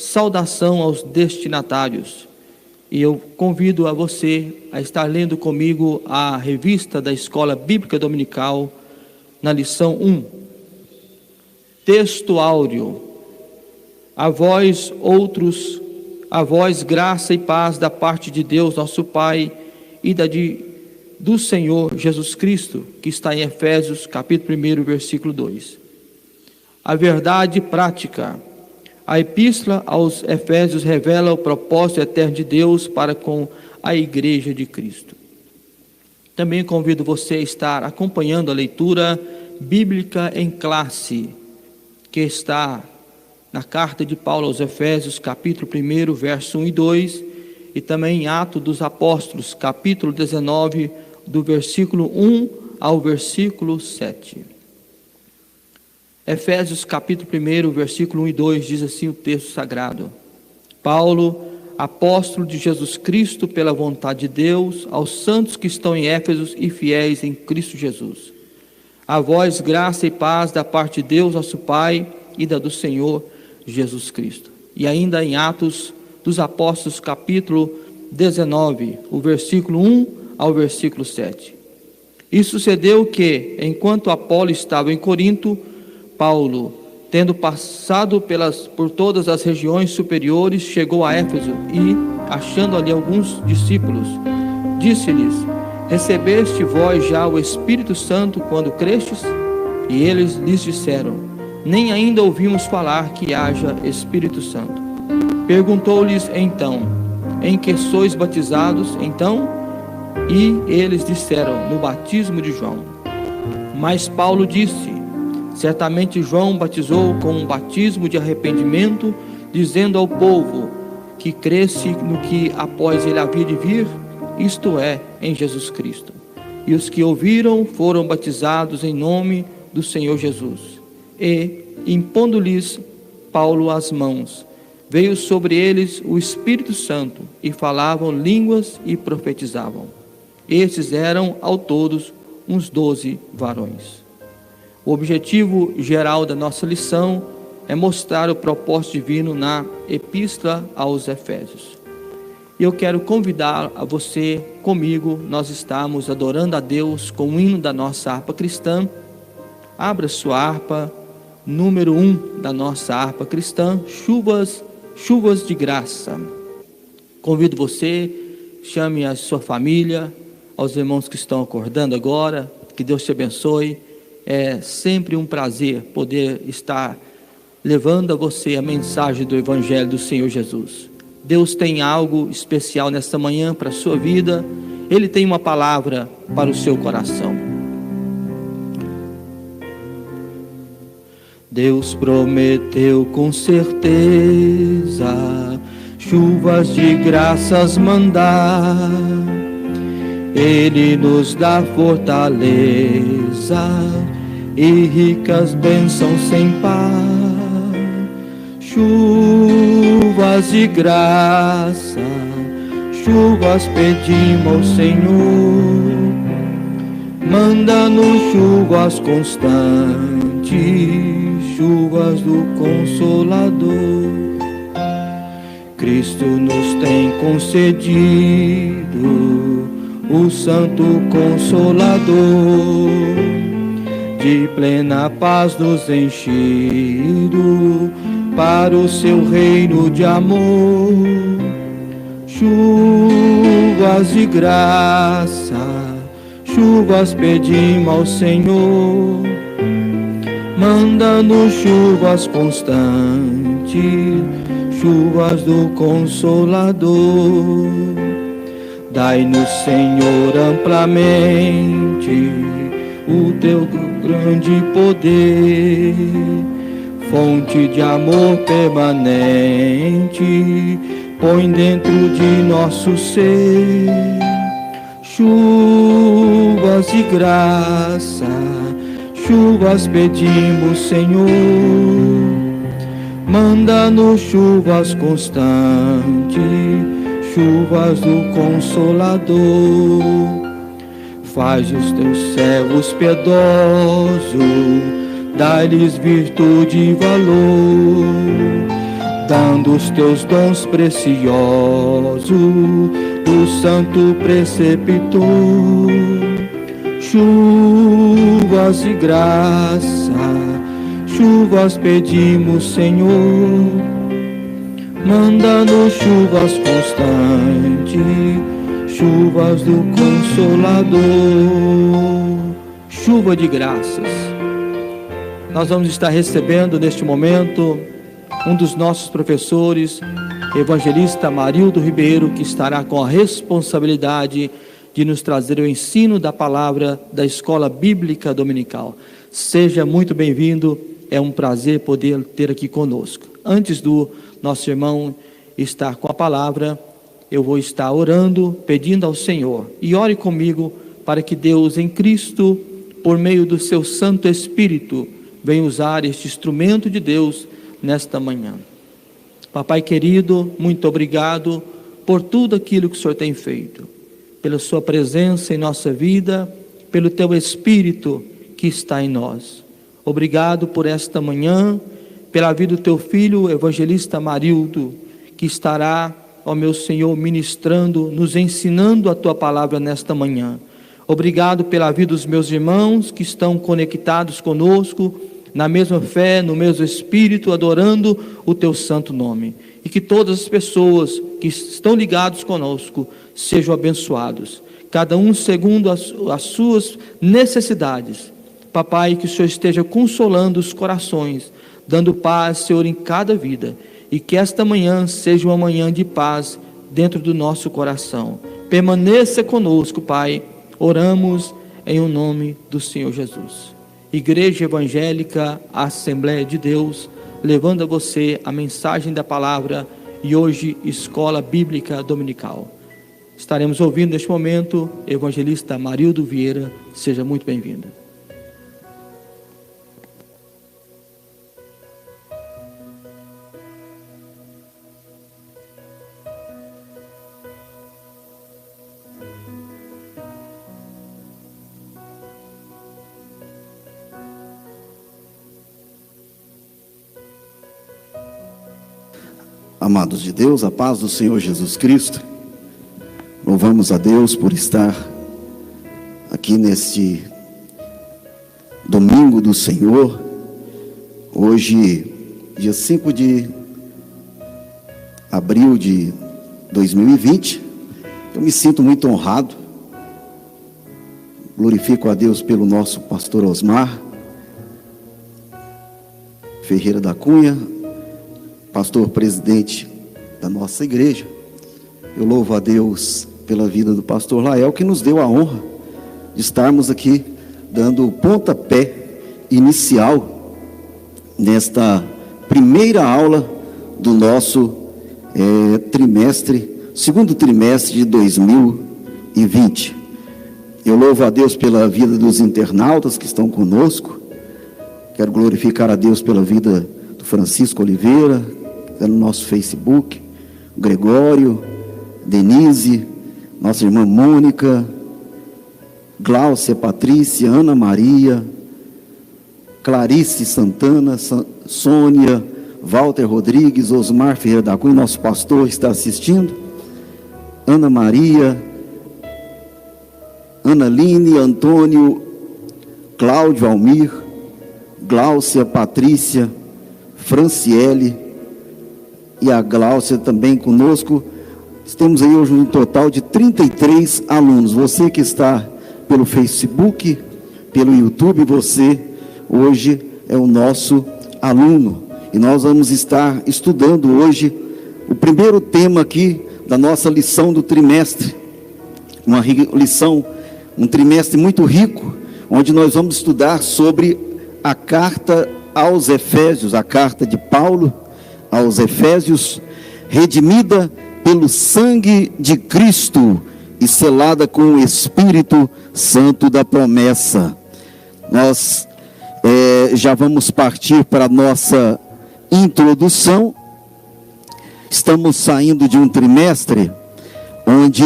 saudação aos destinatários. E eu convido a você a estar lendo comigo a revista da Escola Bíblica Dominical, na lição 1. Texto áureo. A vós outros, a vós graça e paz da parte de Deus nosso Pai e do Senhor Jesus Cristo, que está em Efésios capítulo 1, versículo 2. A verdade prática. A epístola aos Efésios revela o propósito eterno de Deus para com a Igreja de Cristo. Também convido você a estar acompanhando a leitura bíblica em classe, que está na carta de Paulo aos Efésios, capítulo 1, verso 1 e 2, e também em Atos dos Apóstolos, capítulo 19, do versículo 1 ao versículo 7. Efésios capítulo 1, versículo 1 e 2, diz assim o texto sagrado: Paulo, apóstolo de Jesus Cristo, pela vontade de Deus, aos santos que estão em Éfeso e fiéis em Cristo Jesus. A vós graça e paz da parte de Deus, nosso Pai, e da do Senhor Jesus Cristo. E ainda em Atos dos Apóstolos, capítulo 19, o versículo 1 ao versículo 7. E sucedeu que, enquanto Apolo estava em Corinto, Paulo, tendo passado por todas as regiões superiores, chegou a Éfeso e, achando ali alguns discípulos, disse-lhes: recebeste vós já o Espírito Santo quando crestes? E eles lhes disseram: nem ainda ouvimos falar que haja Espírito Santo. Perguntou-lhes então: em que sois batizados? Então, e eles disseram: no batismo de João. Mas Paulo disse: certamente João batizou com um batismo de arrependimento, dizendo ao povo que cresce no que após ele havia de vir, isto é, em Jesus Cristo. E os que ouviram foram batizados em nome do Senhor Jesus. E, impondo-lhes Paulo as mãos, veio sobre eles o Espírito Santo, e falavam línguas e profetizavam. Estes eram, ao todos, uns 12 varões. O objetivo geral da nossa lição é mostrar o propósito divino na Epístola aos Efésios. E eu quero convidar a você, comigo, nós estamos adorando a Deus com o hino da nossa harpa cristã. Abra sua harpa, número 1 da nossa harpa cristã, Chuvas de Graça. Convido você, chame a sua família, aos irmãos que estão acordando agora, que Deus te abençoe. É sempre um prazer poder estar levando a você a mensagem do Evangelho do Senhor Jesus. Deus tem algo especial nesta manhã para a sua vida. Ele tem uma palavra para o seu coração. Deus prometeu com certeza chuvas de graças mandar. Ele nos dá fortaleza e ricas bênçãos sem par. Chuvas de graça, chuvas pedimos ao Senhor. Manda-nos chuvas constantes, chuvas do Consolador. Cristo nos tem concedido o Santo Consolador, de plena paz nos enchido, para o seu reino de amor. Chuvas de graça, chuvas pedimos ao Senhor. Manda-nos chuvas constantes, chuvas do Consolador. Dai-nos, Senhor, amplamente o teu grande poder, fonte de amor permanente, põe dentro de nosso ser. Chuvas de graça, chuvas pedimos, Senhor. Manda-nos chuvas constantes, chuvas do Consolador. Faz os teus servos piedosos, dá-lhes virtude e valor. dando os teus dons preciosos do santo preceptor. Chuvas de graça, chuvas pedimos, Senhor, manda-nos chuvas constantes, chuvas do Consolador. Chuva de graças. Nós vamos estar recebendo neste momento um dos nossos professores, evangelista Marildo Ribeiro, que estará com a responsabilidade de nos trazer o ensino da palavra da Escola Bíblica Dominical. Seja muito bem-vindo, é um prazer poder ter aqui conosco. Antes do nosso irmão estar com a palavra, eu vou estar orando, pedindo ao Senhor, e ore comigo para que Deus em Cristo, por meio do seu Santo Espírito, venha usar este instrumento de Deus nesta manhã. Papai querido, muito obrigado por tudo aquilo que o Senhor tem feito, pela sua presença em nossa vida, pelo teu Espírito que está em nós. Obrigado por esta manhã, pela vida do teu filho, o evangelista Marildo, que estará, ó meu Senhor, ministrando, nos ensinando a tua palavra nesta manhã. Obrigado pela vida dos meus irmãos que estão conectados conosco, na mesma fé, no mesmo Espírito, adorando o teu santo nome. E que todas as pessoas que estão ligados conosco sejam abençoados, cada um segundo as suas necessidades. Papai, que o Senhor esteja consolando os corações, dando paz, Senhor, em cada vida, e que esta manhã seja uma manhã de paz dentro do nosso coração. Permaneça conosco, Pai, oramos em o nome do Senhor Jesus. Igreja Evangélica, Assembleia de Deus, levando a você a mensagem da palavra, e hoje Escola Bíblica Dominical. Estaremos ouvindo neste momento evangelista Marildo Vieira. Seja muito bem-vinda. Amados de Deus, a paz do Senhor Jesus Cristo, louvamos a Deus por estar aqui neste domingo do Senhor, hoje, dia 5 de abril de 2020, eu me sinto muito honrado, glorifico a Deus pelo nosso pastor Osmar Ferreira da Cunha, pastor presidente da nossa igreja. Eu louvo a Deus pela vida do pastor Lael, que nos deu a honra de estarmos aqui dando o pontapé inicial nesta primeira aula do nosso segundo trimestre de 2020. Eu louvo a Deus pela vida dos internautas que estão conosco. Quero glorificar a Deus pela vida do Francisco Oliveira, no nosso Facebook, Gregório, Denise, nossa irmã Mônica, Gláucia, Patrícia, Ana Maria, Clarice Santana, Sônia, Walter Rodrigues, Osmar Ferreira da Cunha, nosso pastor está assistindo, Ana Maria, Analine, Antônio, Cláudio Almir, Gláucia, Patrícia, Franciele, e a Gláucia também conosco. Temos aí hoje um total de 33 alunos. Você que está pelo Facebook, pelo YouTube, você hoje é o nosso aluno. E nós vamos estar estudando hoje o primeiro tema aqui da nossa lição do trimestre. Uma lição, um trimestre muito rico, onde nós vamos estudar sobre a carta aos Efésios, a carta de Paulo aos Efésios, redimida pelo sangue de Cristo e selada com o Espírito Santo da promessa. Nós já vamos partir para a nossa introdução. Estamos saindo de um trimestre onde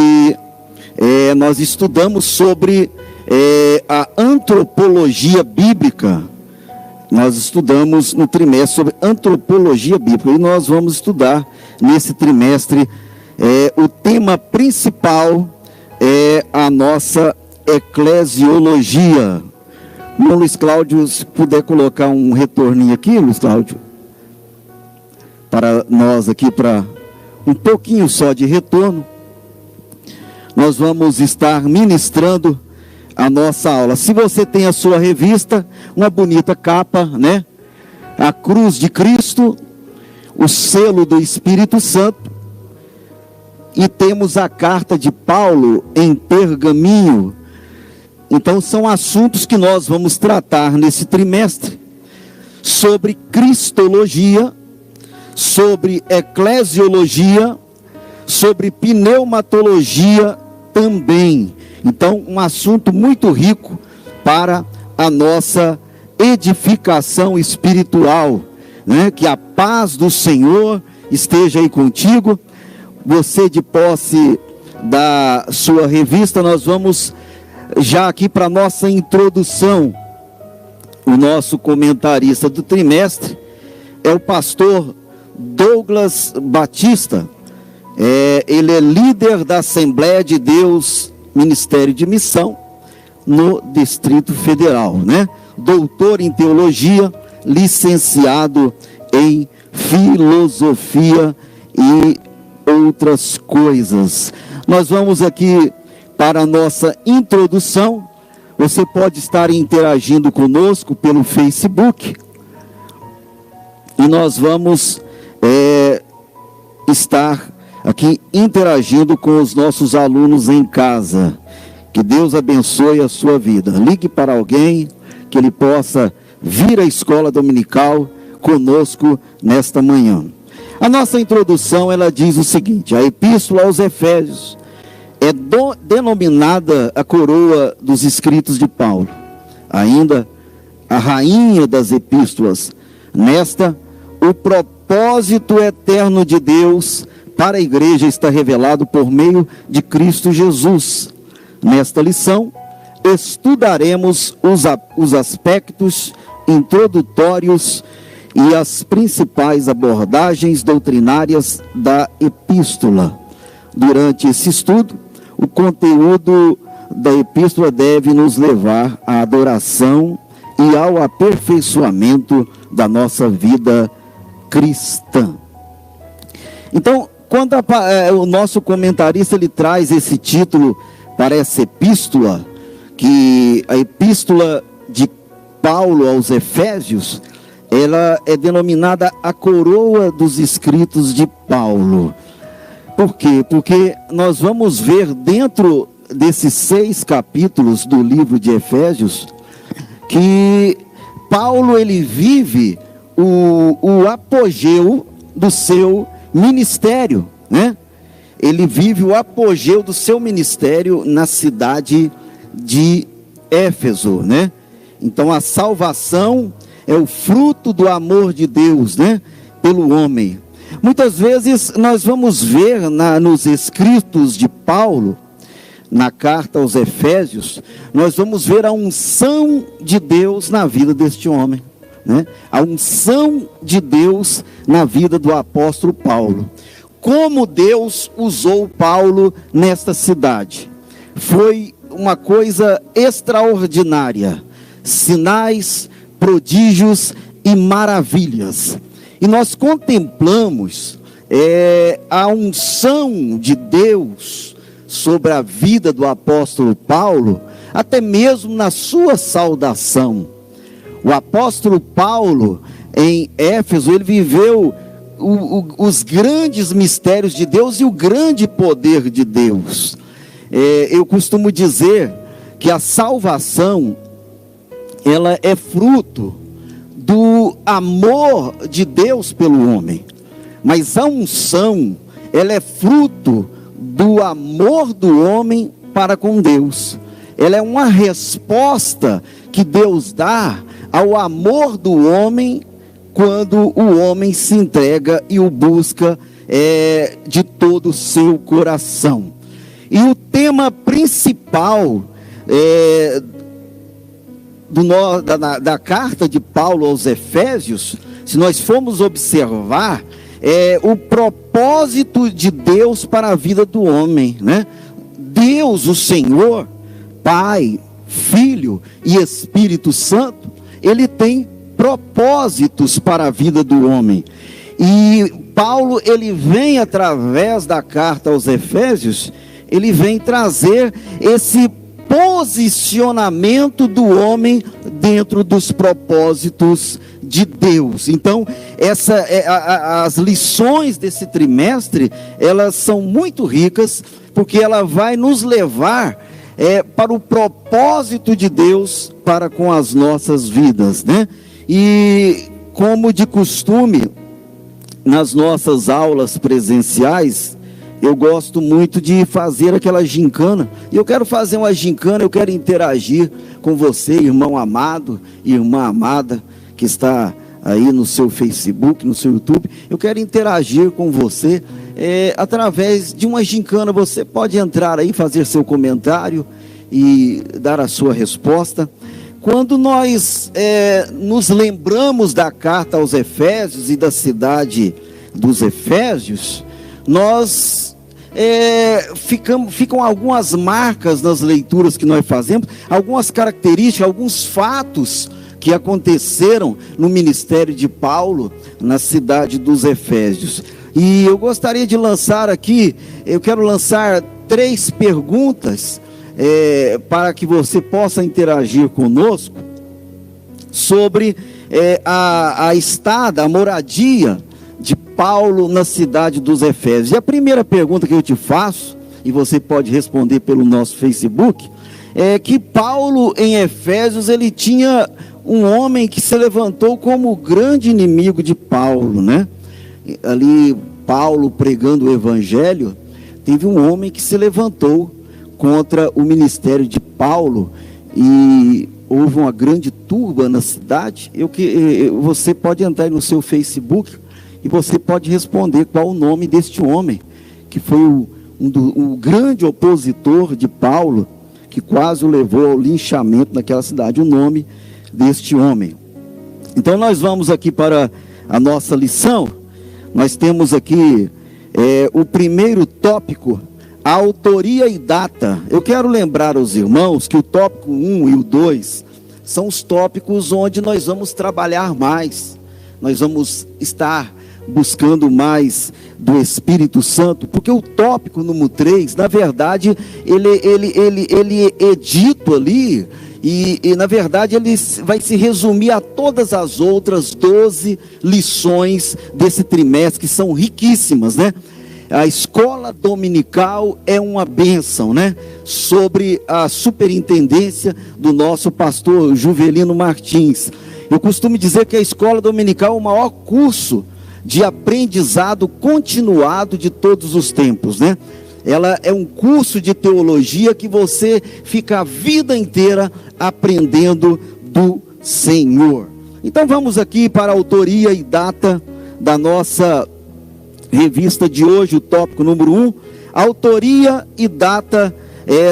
nós estudamos sobre a antropologia bíblica, Nós estudamos no trimestre sobre antropologia bíblica e nós vamos estudar nesse trimestre. O tema principal é a nossa eclesiologia. Bom, Luiz Cláudio, se puder colocar um retorninho aqui, Luiz Cláudio, para nós aqui, para um pouquinho só de retorno. Nós vamos estar ministrando a nossa aula. Se você tem a sua revista, uma bonita capa, né? A cruz de Cristo, o selo do Espírito Santo, e temos a carta de Paulo em pergaminho. Então são assuntos que nós vamos tratar nesse trimestre, sobre cristologia, sobre eclesiologia, sobre pneumatologia também. Então, um assunto muito rico para a nossa edificação espiritual, né? Que a paz do Senhor esteja aí contigo. Você, de posse da sua revista, nós vamos já aqui para a nossa introdução. O nosso comentarista do trimestre é o pastor Douglas Batista. Ele é líder da Assembleia de Deus, Ministério de Missão, no Distrito Federal, né? Doutor em Teologia, licenciado em Filosofia e outras coisas. Nós vamos aqui para a nossa introdução. Você pode estar interagindo conosco pelo Facebook, e nós vamos estar aqui interagindo com os nossos alunos em casa. Que Deus abençoe a sua vida. Ligue para alguém que ele possa vir à escola dominical conosco nesta manhã. A nossa introdução, ela diz o seguinte: a Epístola aos Efésios é denominada a coroa dos escritos de Paulo, ainda a rainha das epístolas. Nesta, o propósito eterno de Deus para a igreja está revelado por meio de Cristo Jesus. Nesta lição, estudaremos os aspectos introdutórios e as principais abordagens doutrinárias da epístola. Durante esse estudo, o conteúdo da epístola deve nos levar à adoração e ao aperfeiçoamento da nossa vida cristã. Então, quando o nosso comentarista ele traz esse título para essa epístola, que a epístola de Paulo aos Efésios, ela é denominada a coroa dos escritos de Paulo. Por quê? Porque nós vamos ver dentro desses 6 capítulos do livro de Efésios, que Paulo ele vive o apogeu do seu ministério, né? Ele vive o apogeu do seu ministério na cidade de Éfeso, né? Então a salvação é o fruto do amor de Deus, né? Pelo homem. Muitas vezes nós vamos ver nos escritos de Paulo, na carta aos Efésios, nós vamos ver a unção de Deus na vida deste homem, né? A unção de Deus na vida do apóstolo Paulo. Como Deus usou Paulo nesta cidade. Foi uma coisa extraordinária. Sinais, prodígios e maravilhas. E nós contemplamos a unção de Deus sobre a vida do apóstolo Paulo, até mesmo na sua saudação. O apóstolo Paulo, em Éfeso, ele viveu os grandes mistérios de Deus e o grande poder de Deus. Eu costumo dizer que a salvação, ela é fruto do amor de Deus pelo homem, mas a unção, ela é fruto do amor do homem para com Deus. Ela é uma resposta que Deus dá ao amor do homem, quando o homem se entrega e o busca de todo o seu coração. E o tema principal da carta de Paulo aos Efésios, se nós formos observar, é o propósito de Deus para a vida do homem, né? Deus, o Senhor, Pai, Filho e Espírito Santo, Ele tem propósitos para a vida do homem. E Paulo, ele vem através da carta aos Efésios, ele vem trazer esse posicionamento do homem dentro dos propósitos de Deus. Então, as lições desse trimestre, elas são muito ricas, porque ela vai nos levar para o propósito de Deus para com as nossas vidas, né? E como de costume, nas nossas aulas presenciais, eu gosto muito de fazer aquela gincana. E eu quero fazer uma gincana, eu quero interagir com você, irmão amado, irmã amada, que está aí no seu Facebook, no seu YouTube. Eu quero interagir com você através de uma gincana. Você pode entrar aí, fazer seu comentário e dar a sua resposta. Quando nós nos lembramos da carta aos Efésios e da cidade dos Efésios, nós ficam algumas marcas nas leituras que nós fazemos, algumas características, alguns fatos que aconteceram no ministério de Paulo na cidade dos Efésios. E eu gostaria de lançar aqui, eu quero lançar 3 perguntas para que você possa interagir conosco sobre a estada, a moradia de Paulo na cidade dos Efésios. E a primeira pergunta que eu te faço, e você pode responder pelo nosso Facebook, é que Paulo em Efésios, ele tinha um homem que se levantou como o grande inimigo de Paulo, né? Ali Paulo pregando o evangelho, teve um homem que se levantou contra o ministério de Paulo, e houve uma grande turba na cidade. Você pode entrar no seu Facebook e você pode responder qual o nome deste homem, que foi o grande opositor de Paulo, que quase o levou ao linchamento naquela cidade, o nome deste homem. Então nós vamos aqui para a nossa lição. Nós temos aqui o primeiro tópico, a autoria e data. Eu quero lembrar aos irmãos que o tópico 1 e o 2 são os tópicos onde nós vamos trabalhar mais. Nós vamos estar buscando mais do Espírito Santo, porque o tópico número 3, na verdade, ele é dito ali, e na verdade ele vai se resumir a todas as outras 12 lições desse trimestre, que são riquíssimas, né? A escola dominical é uma bênção, né? Sobre a superintendência do nosso pastor Juvelino Martins. Eu costumo dizer que a escola dominical é o maior curso de aprendizado continuado de todos os tempos, né? Ela é um curso de teologia que você fica a vida inteira aprendendo do Senhor. Então vamos aqui para a autoria e data da nossa revista de hoje, o tópico número 1, autoria e data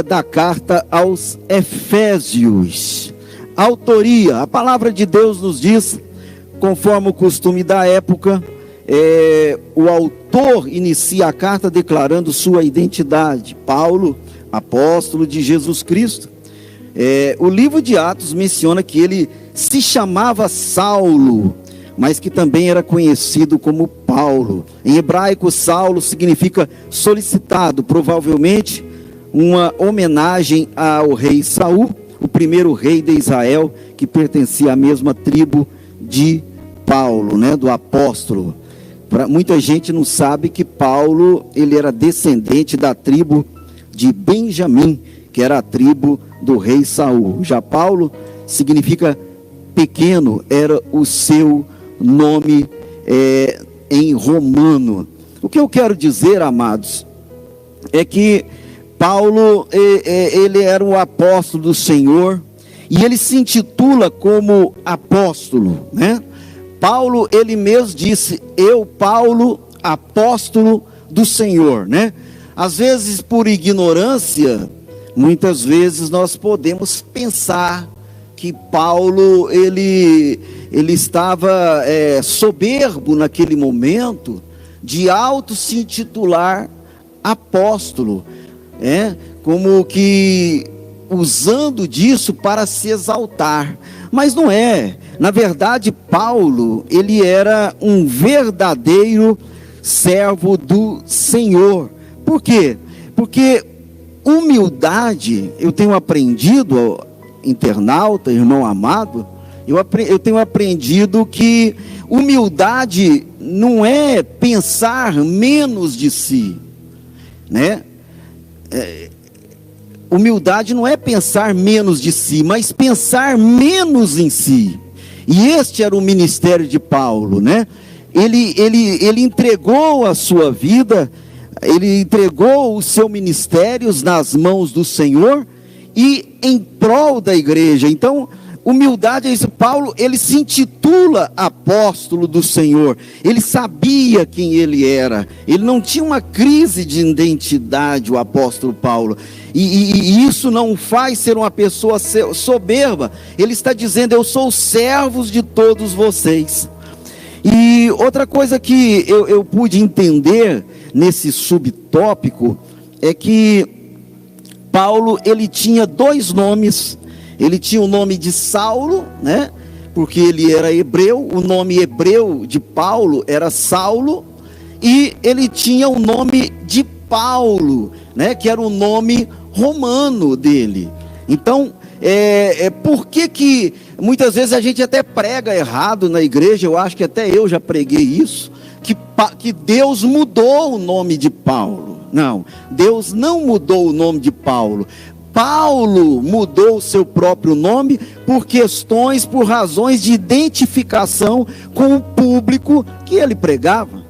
da carta aos Efésios. Autoria, a palavra de Deus nos diz, conforme o costume da época, o autor inicia a carta declarando sua identidade: Paulo, apóstolo de Jesus Cristo. O livro de Atos menciona que ele se chamava Saulo, mas que também era conhecido como Paulo. Em hebraico, Saulo significa solicitado, provavelmente uma homenagem ao rei Saul, o primeiro rei de Israel, que pertencia à mesma tribo de Paulo, né, do apóstolo. Muita gente não sabe que Paulo, ele era descendente da tribo de Benjamim, que era a tribo do rei Saul. Já Paulo significa pequeno, era o seu nome em romano. O que eu quero dizer, amados, é que Paulo, ele era o apóstolo do Senhor, e ele se intitula como apóstolo, né? Paulo, ele mesmo disse: eu, Paulo, apóstolo do Senhor, né? Às vezes, por ignorância, muitas vezes nós podemos pensar que Paulo, ele estava soberbo naquele momento, de se intitular apóstolo, como que usando disso para se exaltar, mas não é. Na verdade, Paulo, ele era um verdadeiro servo do Senhor. Por quê? Porque humildade, eu tenho aprendido, internauta, irmão amado, eu tenho aprendido que humildade não é pensar menos de si, né? Humildade não é pensar menos de si, mas pensar menos em si. E este era o ministério de Paulo, né? Ele entregou a sua vida, ele entregou os seus ministérios nas mãos do Senhor e em prol da igreja. Então, humildade é isso. Paulo, ele se intitula apóstolo do Senhor. Ele sabia quem ele era. Ele não tinha uma crise de identidade, o apóstolo Paulo. E isso não o faz ser uma pessoa soberba. Ele está dizendo: eu sou servo de todos vocês. E outra coisa que eu pude entender nesse subtópico é que Paulo, ele tinha dois nomes. Ele tinha o nome de Saulo, né? Porque ele era hebreu. O nome hebreu de Paulo era Saulo. E ele tinha o nome de Paulo, né? Que era o nome romano dele. Então, por que muitas vezes a gente até prega errado na igreja? Eu acho que até eu já preguei isso, que Deus mudou o nome de Paulo. Não, Deus não mudou o nome de Paulo. Paulo mudou o seu próprio nome por razões de identificação com o público que ele pregava.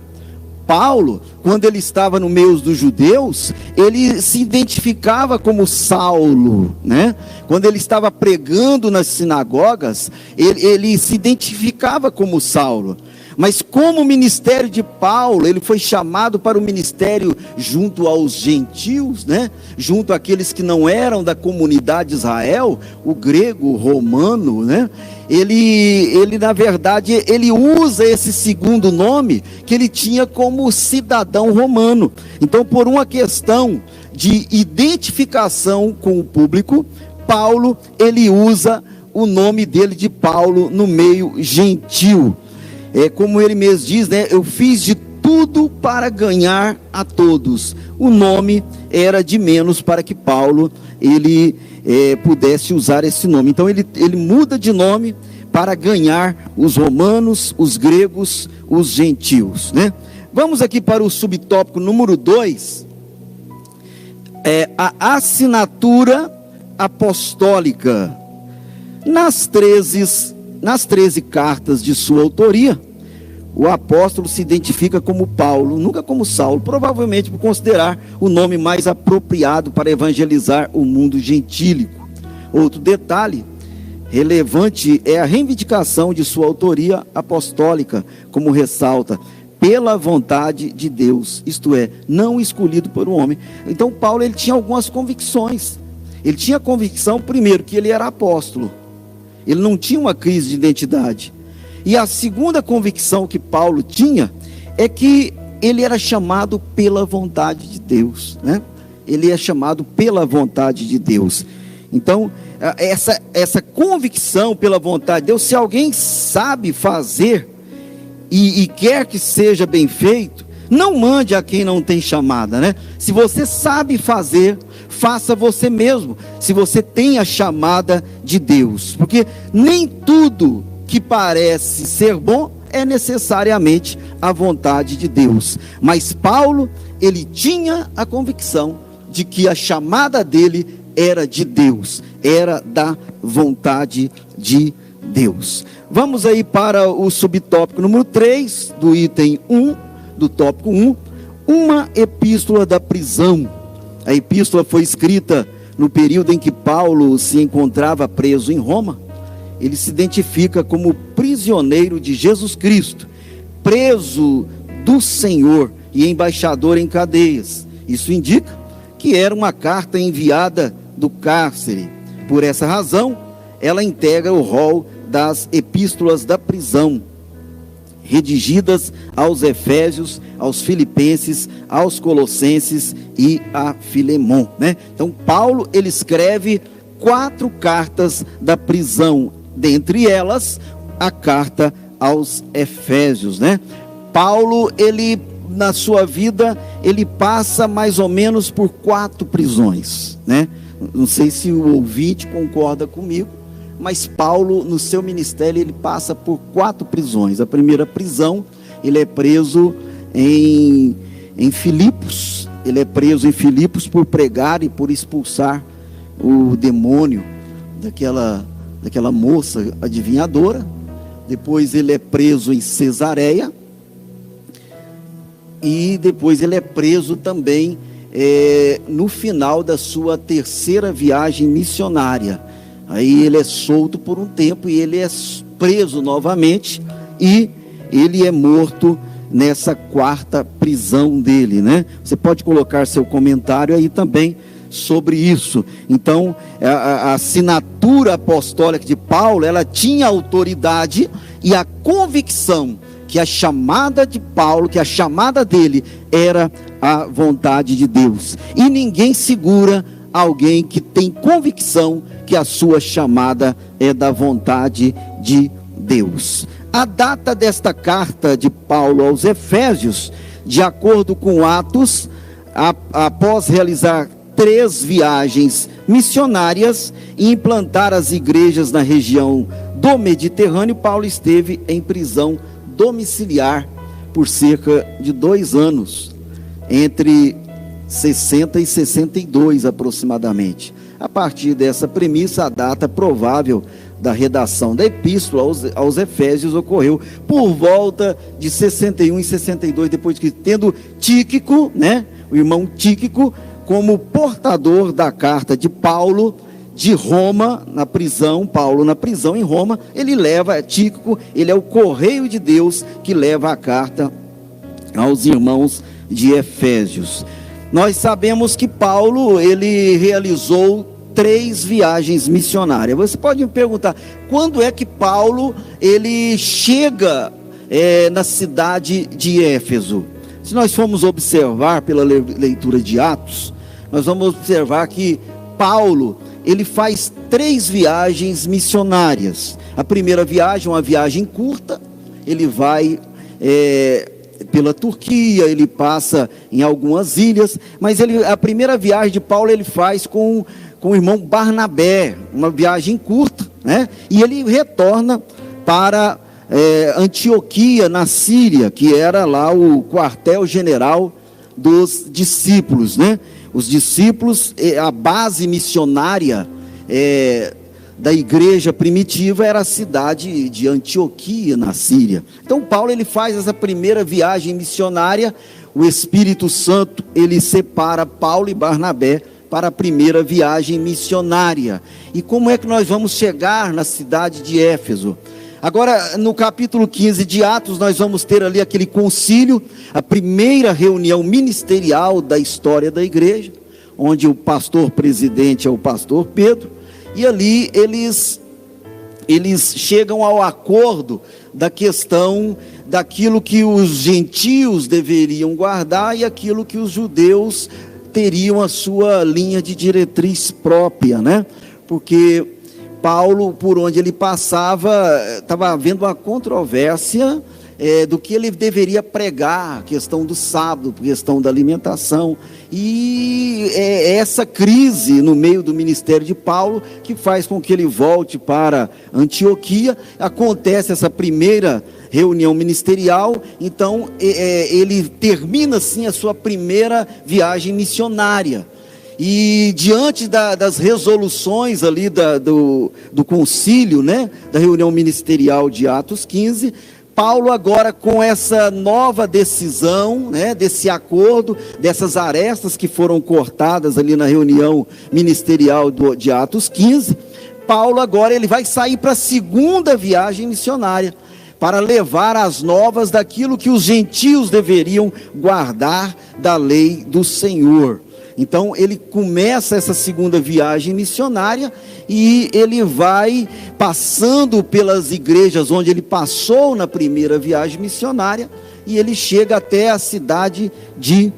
Paulo, quando ele estava no meio dos judeus, ele se identificava como Saulo, né? Quando ele estava pregando nas sinagogas, ele se identificava como Saulo. Mas como o ministério de Paulo, ele foi chamado para o ministério junto aos gentios, né? Junto àqueles que não eram da comunidade de Israel, o grego, o romano, né? Ele na verdade, ele usa esse segundo nome que ele tinha como cidadão romano. Então, por uma questão de identificação com o público, Paulo, ele usa o nome dele de Paulo no meio gentil. Como ele mesmo diz, né? Eu fiz de tudo para ganhar a todos. O nome era de menos para que Paulo, ele pudesse usar esse nome. Então ele muda de nome para ganhar os romanos, os gregos, os gentios, né? Vamos aqui para o subtópico número 2. A assinatura apostólica. Nas 13 cartas de sua autoria, o apóstolo se identifica como Paulo, nunca como Saulo, provavelmente por considerar o nome mais apropriado para evangelizar o mundo gentílico. Outro detalhe relevante é a reivindicação de sua autoria apostólica, como ressalta, pela vontade de Deus, isto é, não escolhido por um homem. Então Paulo, ele tinha algumas convicções. Ele tinha convicção, primeiro, que ele era apóstolo. Ele não tinha uma crise de identidade. E a segunda convicção que Paulo tinha é que ele era chamado pela vontade de Deus, né? Ele é chamado pela vontade de Deus. Então, essa convicção pela vontade de Deus, se alguém sabe fazer e quer que seja bem feito, não mande a quem não tem chamada, né? Se você sabe fazer, faça você mesmo, se você tem a chamada de Deus, porque nem tudo que parece ser bom é necessariamente a vontade de Deus. Mas Paulo, ele tinha a convicção de que a chamada dele era de Deus, era da vontade de Deus. Vamos aí para o subtópico número 3, do item 1, do tópico 1, uma epístola da prisão. A epístola foi escrita no período em que Paulo se encontrava preso em Roma. Ele se identifica como prisioneiro de Jesus Cristo, preso do Senhor e embaixador em cadeias. Isso indica que era uma carta enviada do cárcere. Por essa razão, ela integra o rol das epístolas da prisão, redigidas aos Efésios, aos Filipenses, aos Colossenses e a Filemon, né? Então Paulo, ele escreve 4 cartas da prisão, dentre elas a carta aos Efésios, né? Paulo, ele na sua vida, ele passa mais ou menos por 4 prisões, né? Não sei se o ouvinte concorda comigo, mas Paulo, no seu ministério, ele passa por 4 prisões. A primeira prisão, ele é preso em Filipos. Ele é preso em Filipos por pregar e por expulsar o demônio daquela moça adivinhadora. Depois ele é preso em Cesareia. E depois ele é preso também no final da sua 3ª viagem missionária. Aí ele é solto por um tempo e ele é preso novamente e ele é morto nessa 4ª prisão dele, né? Você pode colocar seu comentário aí também sobre isso. Então, a assinatura apostólica de Paulo, ela tinha autoridade e a convicção que a chamada de Paulo, que a chamada dele era a vontade de Deus. E ninguém segura alguém que tem convicção que a sua chamada é da vontade de Deus. A data desta carta de Paulo aos Efésios, de acordo com Atos, após realizar 3 viagens missionárias e implantar as igrejas na região do Mediterrâneo, Paulo esteve em prisão domiciliar por cerca de 2 anos, entre 60 e 62 aproximadamente. A partir dessa premissa, a data provável da redação da epístola aos Efésios ocorreu por volta de 61 e 62, depois que, tendo Tíquico, né, o irmão Tíquico, como portador da carta de Paulo de Roma, na prisão, Paulo na prisão em Roma, ele leva Tíquico, ele é o correio de Deus que leva a carta aos irmãos de Efésios. Nós sabemos que Paulo, ele realizou 3 viagens missionárias. Você pode me perguntar, quando é que Paulo, ele chega na cidade de Éfeso? Se nós formos observar pela leitura de Atos, nós vamos observar que Paulo, ele faz 3 viagens missionárias. A primeira viagem, uma viagem curta, ele vai pela Turquia, ele passa em algumas ilhas, mas a primeira viagem de Paulo ele faz com o irmão Barnabé, uma viagem curta, né? E ele retorna para Antioquia, na Síria, que era lá o quartel-general dos discípulos, né? Os discípulos, a base missionária da igreja primitiva era a cidade de Antioquia, na Síria. Então Paulo, ele faz essa primeira viagem missionária. O Espírito Santo, ele separa Paulo e Barnabé para a primeira viagem missionária. E como é que nós vamos chegar na cidade de Éfeso? Agora, no capítulo 15 de Atos, nós vamos ter ali aquele concílio, a primeira reunião ministerial da história da igreja, onde o pastor presidente é o pastor Pedro, e ali eles chegam ao acordo da questão daquilo que os gentios deveriam guardar e aquilo que os judeus teriam a sua linha de diretriz própria, né? Porque Paulo, por onde ele passava, estava havendo uma controvérsia do que ele deveria pregar, a questão do sábado, a questão da alimentação, e essa crise no meio do ministério de Paulo, que faz com que ele volte para Antioquia. Acontece essa primeira reunião ministerial, então ele termina assim a sua primeira viagem missionária. E diante das resoluções ali do concílio, né, da reunião ministerial de Atos 15, Paulo agora, com essa nova decisão, né, desse acordo, dessas arestas que foram cortadas ali na reunião ministerial de Atos 15, Paulo agora ele vai sair para a segunda viagem missionária, para levar as novas daquilo que os gentios deveriam guardar da lei do Senhor. Então ele começa essa segunda viagem missionária e ele vai passando pelas igrejas onde ele passou na primeira viagem missionária, e ele chega até a cidade de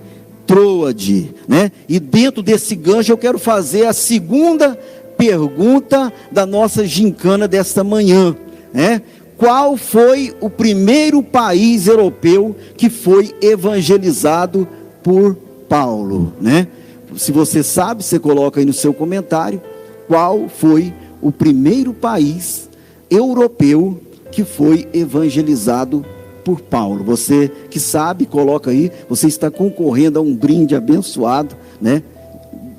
Troade, né? E dentro desse gancho eu quero fazer a segunda pergunta da nossa gincana desta manhã, né? Qual foi o primeiro país europeu que foi evangelizado por Paulo, né? Se você sabe, você coloca aí no seu comentário, qual foi o primeiro país europeu que foi evangelizado por Paulo. Você que sabe, coloca aí, você está concorrendo a um brinde abençoado, né?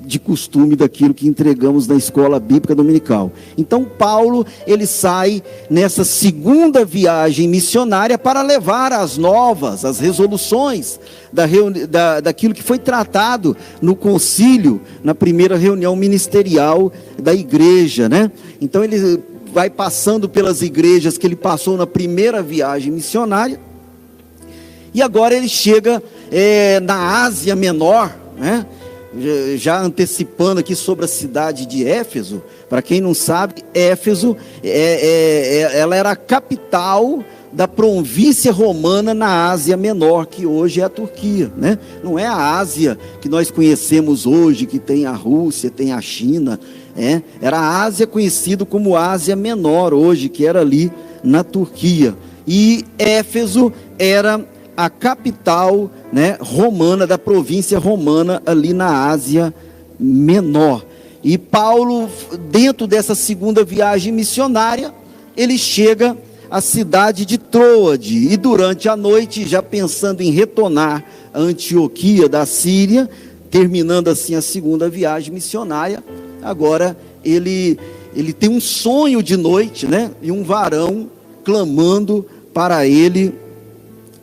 De costume daquilo que entregamos na escola bíblica dominical. Então Paulo, ele sai nessa segunda viagem missionária para levar as novas, as resoluções daquilo que foi tratado no concílio, na primeira reunião ministerial da igreja, né? Então ele vai passando pelas igrejas que ele passou na primeira viagem missionária, e agora ele chega na Ásia Menor, né? Já antecipando aqui sobre a cidade de Éfeso. Para quem não sabe, Éfeso ela era a capital da província romana na Ásia Menor, que hoje é a Turquia, né? Não é a Ásia que nós conhecemos hoje, que tem a Rússia, tem a China, era a Ásia conhecida como Ásia Menor hoje, que era ali na Turquia. E Éfeso era a capital, né, romana, da província romana ali na Ásia Menor. E Paulo, dentro dessa segunda viagem missionária, ele chega à cidade de Troade, e durante a noite, já pensando em retornar a Antioquia da Síria, terminando assim a segunda viagem missionária, agora ele tem um sonho de noite, né, e um varão clamando para ele,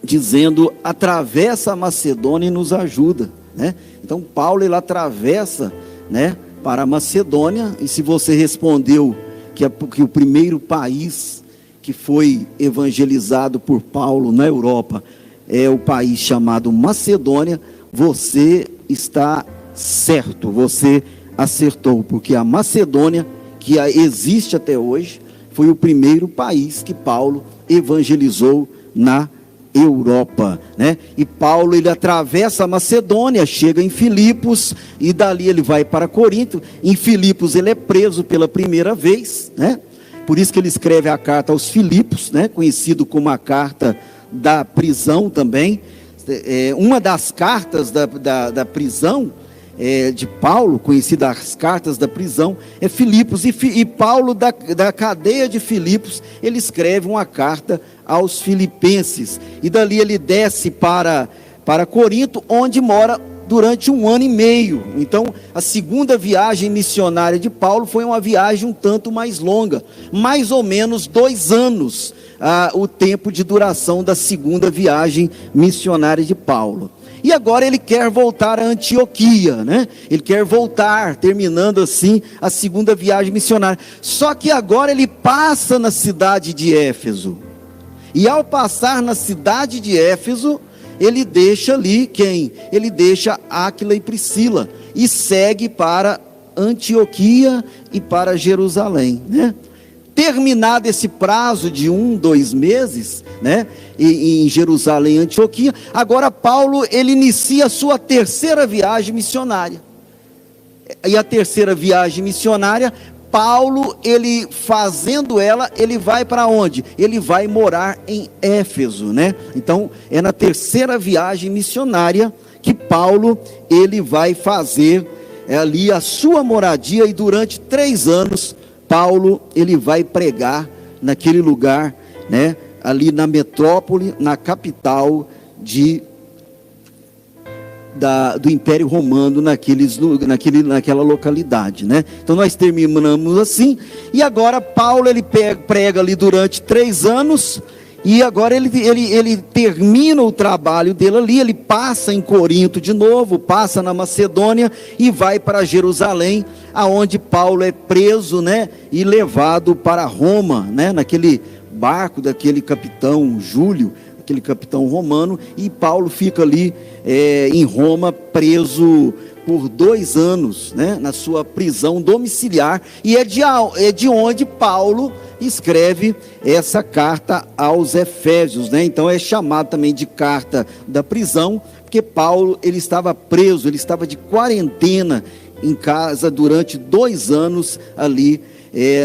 dizendo: atravessa a Macedônia e nos ajuda, né? Então Paulo, ele atravessa, né, para a Macedônia. E se você respondeu que o primeiro país que foi evangelizado por Paulo na Europa é o país chamado Macedônia, você está certo, você acertou, porque a Macedônia, que existe até hoje, foi o primeiro país que Paulo evangelizou na Europa, né? E Paulo, ele atravessa a Macedônia, chega em Filipos, e dali ele vai para Corinto. Em Filipos ele é preso pela primeira vez, né? Por isso que ele escreve a carta aos Filipos, né? Conhecido como a carta da prisão também. Uma das cartas da prisão de Paulo, conhecida as cartas da prisão, é Filipos. E Paulo, da cadeia de Filipos, ele escreve uma carta aos filipenses, e dali ele desce para Corinto, onde mora durante 1 ano e meio. Então a segunda viagem missionária de Paulo foi uma viagem um tanto mais longa, mais ou menos 2 anos, o tempo de duração da segunda viagem missionária de Paulo. E agora ele quer voltar a Antioquia, né? Ele quer voltar, terminando assim a segunda viagem missionária. Só que agora ele passa na cidade de Éfeso. E ao passar na cidade de Éfeso, ele deixa ali quem? Ele deixa Áquila e Priscila e segue para Antioquia e para Jerusalém, né? Terminado esse prazo de 2 meses, né, em Jerusalém e Antioquia, agora Paulo, ele inicia a sua terceira viagem missionária. E a terceira viagem missionária, Paulo, ele fazendo ela, ele vai para onde? Ele vai morar em Éfeso, né? Então é na terceira viagem missionária que Paulo, ele vai fazer ali a sua moradia, e durante 3 anos Paulo, ele vai pregar naquele lugar, né, ali na metrópole, na capital do Império Romano, naquela localidade, né? Então nós terminamos assim, e agora Paulo, ele prega ali durante 3 anos, e agora ele termina o trabalho dele ali, ele passa em Corinto de novo, passa na Macedônia e vai para Jerusalém, aonde Paulo é preso, né, e levado para Roma, né, naquele barco daquele capitão Júlio, aquele capitão romano, e Paulo fica ali em Roma preso por 2 anos, né, na sua prisão domiciliar, e é de onde Paulo escreve essa carta aos Efésios, né? Então é chamado também de carta da prisão, porque Paulo, ele estava preso, ele estava de quarentena em casa durante 2 anos ali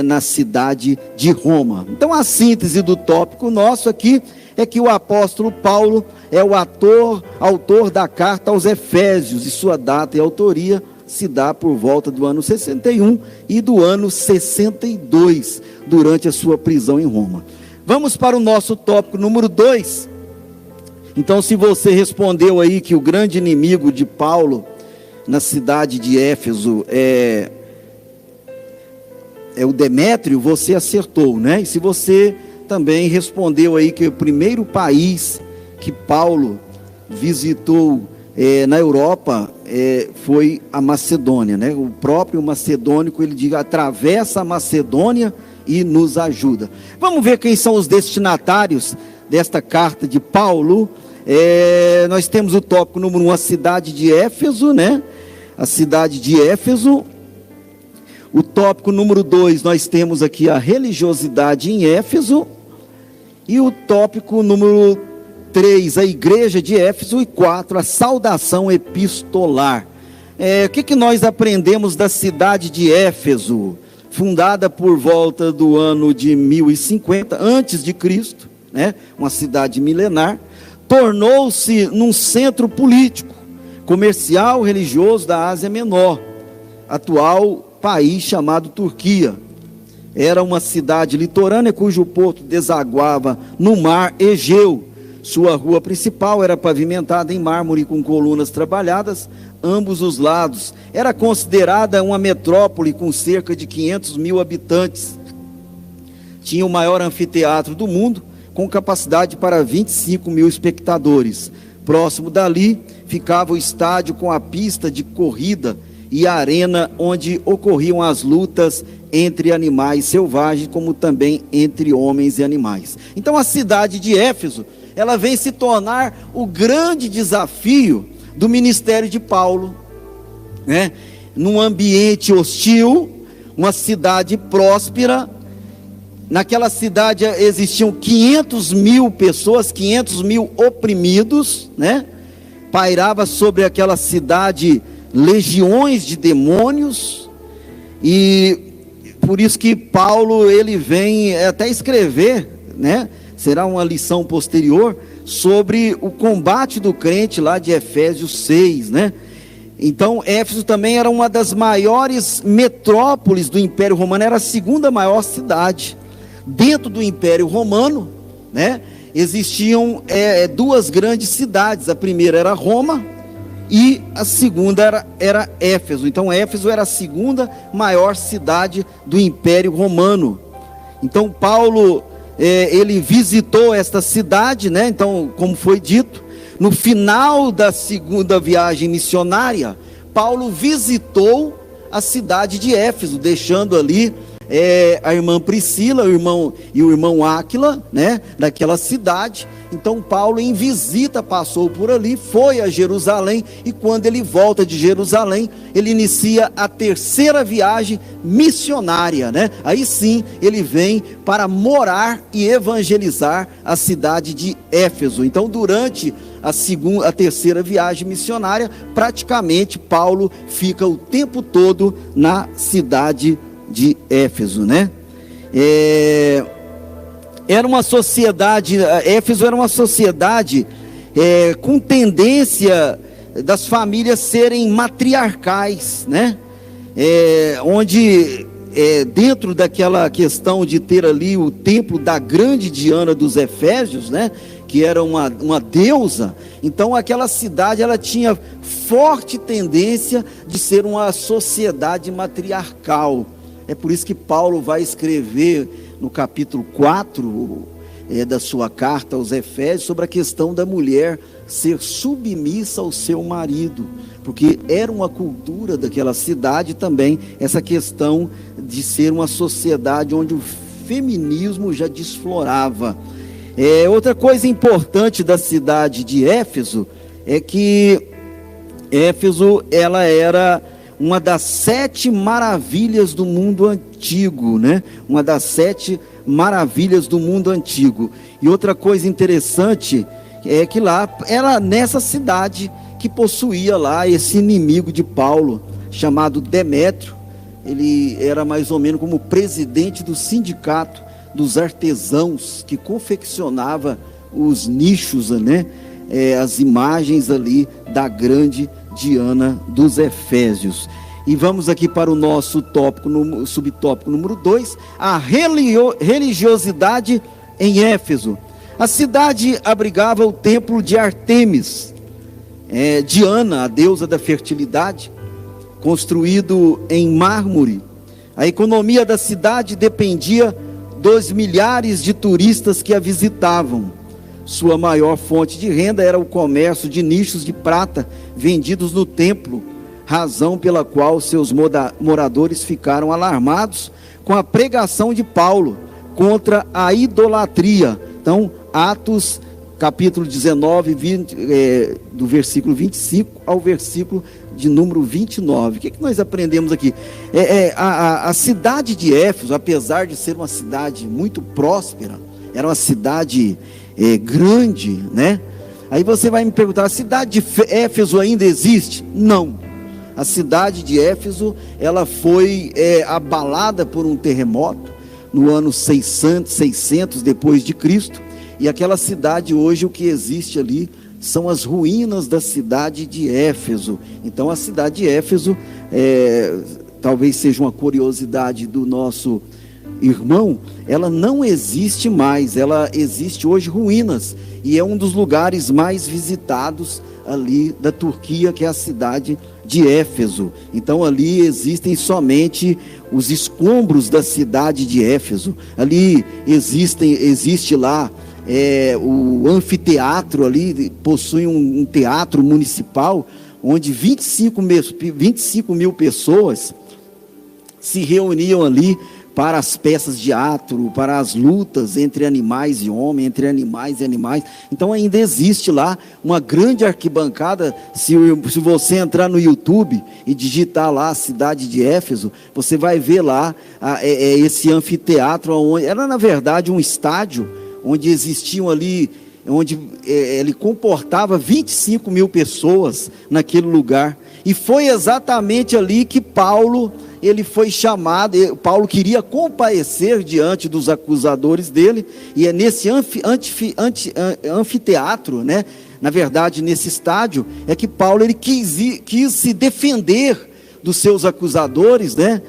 na cidade de Roma. Então a síntese do tópico nosso aqui é que o apóstolo Paulo é o autor da carta aos Efésios, e sua data e autoria se dá por volta do ano 61 e do ano 62, durante a sua prisão em Roma. Vamos para o nosso tópico número 2. Então, se você respondeu aí que o grande inimigo de Paulo na cidade de Éfeso é o Demétrio, você acertou, né? E se você também respondeu aí que o primeiro país que Paulo visitou na Europa foi a Macedônia, né? O próprio macedônico, ele diz, atravessa a Macedônia e nos ajuda. Vamos ver quem são os destinatários desta carta de Paulo. Nós temos o tópico número 1, a cidade de Éfeso, né? A cidade de Éfeso. O tópico número 2, nós temos aqui a religiosidade em Éfeso. E o tópico número 3, a igreja de Éfeso. E 4, a saudação epistolar. O que nós aprendemos da cidade de Éfeso? Fundada por volta do ano de 1050 antes de Cristo, né? Uma cidade milenar, tornou-se num centro político, comercial, religioso da Ásia Menor, atual país chamado Turquia. Era uma cidade litorânea cujo porto desaguava no mar Egeu. Sua rua principal era pavimentada em mármore com colunas trabalhadas ambos os lados. Era considerada uma metrópole com cerca de 500 mil habitantes. Tinha o maior anfiteatro do mundo, com capacidade para 25 mil espectadores. Próximo dali ficava o estádio com a pista de corrida e a arena onde ocorriam as lutas entre animais selvagens, como também entre homens e animais. Então a cidade de Éfeso, ela vem se tornar o grande desafio do ministério de Paulo, né? Num ambiente hostil, uma cidade próspera. Naquela cidade existiam 500 mil pessoas, 500 mil oprimidos, né? Pairava sobre aquela cidade legiões de demônios, e por isso que Paulo, ele vem até escrever, né? Será uma lição posterior, sobre o combate do crente lá de Efésios 6, né? Então, Éfeso também era uma das maiores metrópoles do Império Romano, era a segunda maior cidade. Dentro do Império Romano, né, existiam 2 grandes cidades. A primeira era Roma e a segunda era Éfeso. Então Éfeso era a segunda maior cidade do Império Romano. Então Paulo, ele visitou esta cidade, né? Então, como foi dito, no final da segunda viagem missionária, Paulo visitou a cidade de Éfeso, deixando ali a irmã Priscila, o irmão Áquila, né, daquela cidade. Então Paulo, em visita, passou por ali, foi a Jerusalém, e quando ele volta de Jerusalém, ele inicia a 3ª viagem missionária, né? Aí sim, ele vem para morar e evangelizar a cidade de Éfeso. Então, durante a 3ª viagem missionária, praticamente Paulo fica o tempo todo na cidade de Éfeso, né? Era uma sociedade, Éfeso era uma sociedade com tendência das famílias serem matriarcais, né? Onde dentro daquela questão de ter ali o templo da grande Diana dos Efésios, né, que era uma deusa, então aquela cidade, ela tinha forte tendência de ser uma sociedade matriarcal. É por isso que Paulo vai escrever no capítulo 4 da sua carta aos Efésios sobre a questão da mulher ser submissa ao seu marido, porque era uma cultura daquela cidade também, essa questão de ser uma sociedade onde o feminismo já desflorava. Outra coisa importante da cidade de Éfeso é que Éfeso, ela era uma das 7 maravilhas do mundo antigo, né? Uma das 7 maravilhas do mundo antigo. E outra coisa interessante é que lá, era nessa cidade que possuía lá esse inimigo de Paulo, chamado Demétrio. Ele era mais ou menos como presidente do sindicato dos artesãos que confeccionava os nichos, né? As imagens ali da grande Diana dos Efésios. E vamos aqui para o nosso tópico, subtópico número 2, a religiosidade em Éfeso. A cidade abrigava o templo de Ártemis, Diana, a deusa da fertilidade, construído em mármore. A economia da cidade dependia dos milhares de turistas que a visitavam. Sua maior fonte de renda era o comércio de nichos de prata vendidos no templo, razão pela qual seus moradores ficaram alarmados com a pregação de Paulo contra a idolatria. Então, Atos capítulo 19, do versículo 25 ao versículo de número 29. O que nós aprendemos aqui? A cidade de Éfeso, apesar de ser uma cidade muito próspera, era uma cidade grande, né? Aí você vai me perguntar, a cidade de Éfeso ainda existe? Não. A cidade de Éfeso, ela foi abalada por um terremoto no ano 600 depois de Cristo, e aquela cidade hoje, o que existe ali são as ruínas da cidade de Éfeso. Então a cidade de Éfeso, talvez seja uma curiosidade do nosso irmão, ela não existe mais, ela existe hoje ruínas, e é um dos lugares mais visitados ali da Turquia, que é a cidade de Éfeso. Então ali existem somente os escombros da cidade de Éfeso. Ali existe lá o anfiteatro, ali possui um teatro municipal, onde 25 mil pessoas se reuniam ali para as peças de teatro, para as lutas entre animais e homens, entre animais e animais. Então ainda existe lá uma grande arquibancada. Se você entrar no YouTube e digitar lá a cidade de Éfeso, você vai ver lá esse anfiteatro, onde era na verdade um estádio, onde existiam ali, onde ele comportava 25 mil pessoas naquele lugar. E foi exatamente ali que Paulo, ele foi chamado. Paulo queria comparecer diante dos acusadores dele, e é nesse anfiteatro, né? Na verdade, nesse estádio, é que Paulo ele quis se defender dos seus acusadores, né?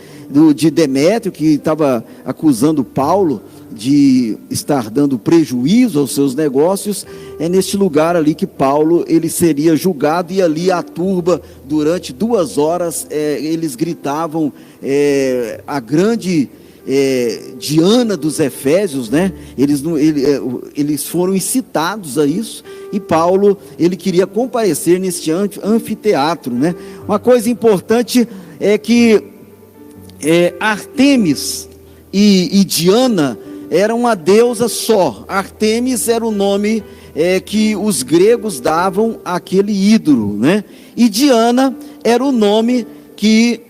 De Demétrio, que estava acusando Paulo de estar dando prejuízo aos seus negócios. É neste lugar ali que Paulo ele seria julgado, e ali a turba, durante 2 horas, eles gritavam a grande Diana dos Efésios, né? Eles foram incitados a isso, e Paulo ele queria comparecer neste anfiteatro, né? Uma coisa importante é que Ártemis e Diana era uma deusa só. Ártemis era o nome que os gregos davam àquele ídolo, né? E Diana era o nome que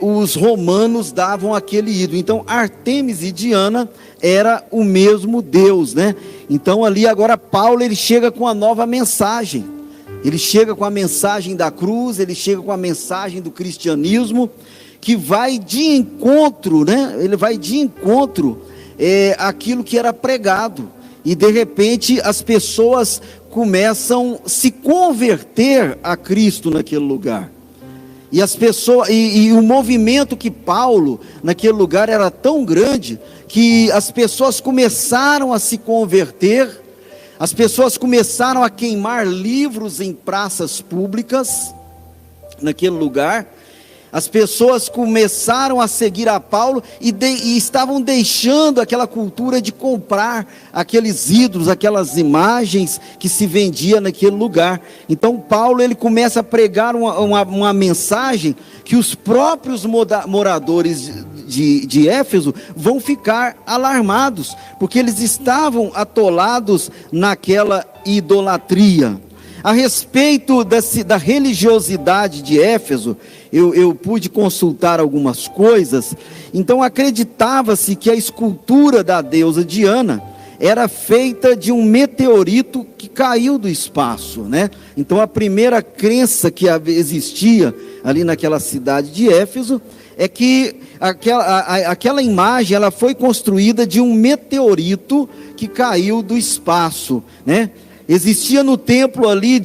os romanos davam àquele ídolo. Então Ártemis e Diana era o mesmo Deus, né? Então ali agora Paulo ele chega com a nova mensagem. Ele chega com a mensagem da cruz, ele chega com a mensagem do cristianismo, que vai de encontro, né? Ele vai de encontro aquilo que era pregado, e de repente as pessoas começam a se converter a Cristo naquele lugar, e as pessoas, e o movimento que Paulo naquele lugar era tão grande, que as pessoas começaram a se converter, as pessoas começaram a queimar livros em praças públicas naquele lugar. As pessoas começaram a seguir a Paulo e estavam deixando aquela cultura de comprar aqueles ídolos, aquelas imagens que se vendia naquele lugar. Então Paulo ele começa a pregar uma mensagem que os próprios moradores de Éfeso vão ficar alarmados, porque eles estavam atolados naquela idolatria. A respeito da religiosidade de Éfeso, eu pude consultar algumas coisas. Então acreditava-se que a escultura da deusa Diana era feita de um meteorito que caiu do espaço, né? Então a primeira crença que existia ali naquela cidade de Éfeso é que aquela imagem ela foi construída de um meteorito que caiu do espaço, né? Existia no templo ali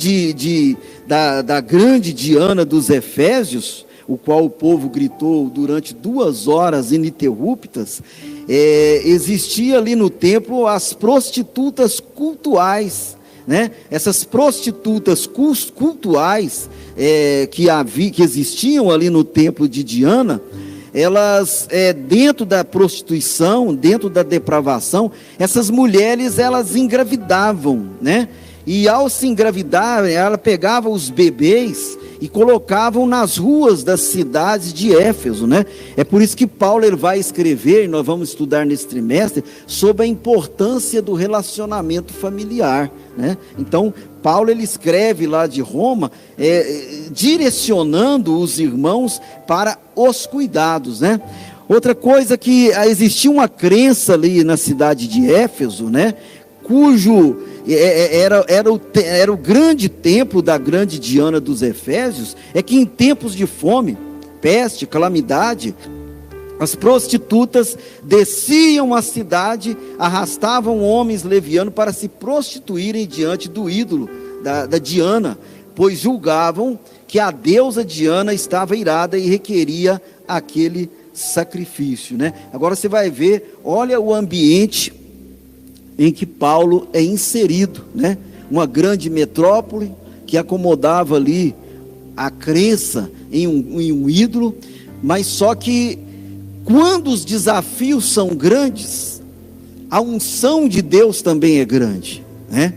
da grande Diana dos Efésios, o qual o povo gritou durante 2 horas ininterruptas. Existia ali no templo as prostitutas cultuais, né? Essas prostitutas cultuais que existiam ali no templo de Diana, elas, dentro da prostituição, dentro da depravação, essas mulheres, elas engravidavam, né? E ao se engravidar, ela pegava os bebês e colocavam nas ruas das cidades de Éfeso, né? É por isso que Paulo ele vai escrever, e nós vamos estudar nesse trimestre, sobre a importância do relacionamento familiar, né? Então, Paulo ele escreve lá de Roma, direcionando os irmãos para os cuidados, né? Outra coisa que existia uma crença ali na cidade de Éfeso, né? Cujo era o grande templo da grande Diana dos Efésios, é que em tempos de fome, peste, calamidade, as prostitutas desciam à cidade, arrastavam homens levianos para se prostituírem diante do ídolo da Diana, pois julgavam que a deusa Diana estava irada e requeria aquele sacrifício, né? Agora você vai ver, olha o ambiente em que Paulo é inserido, né? Uma grande metrópole que acomodava ali a crença em um ídolo, mas só que quando os desafios são grandes, a unção de Deus também é grande, né?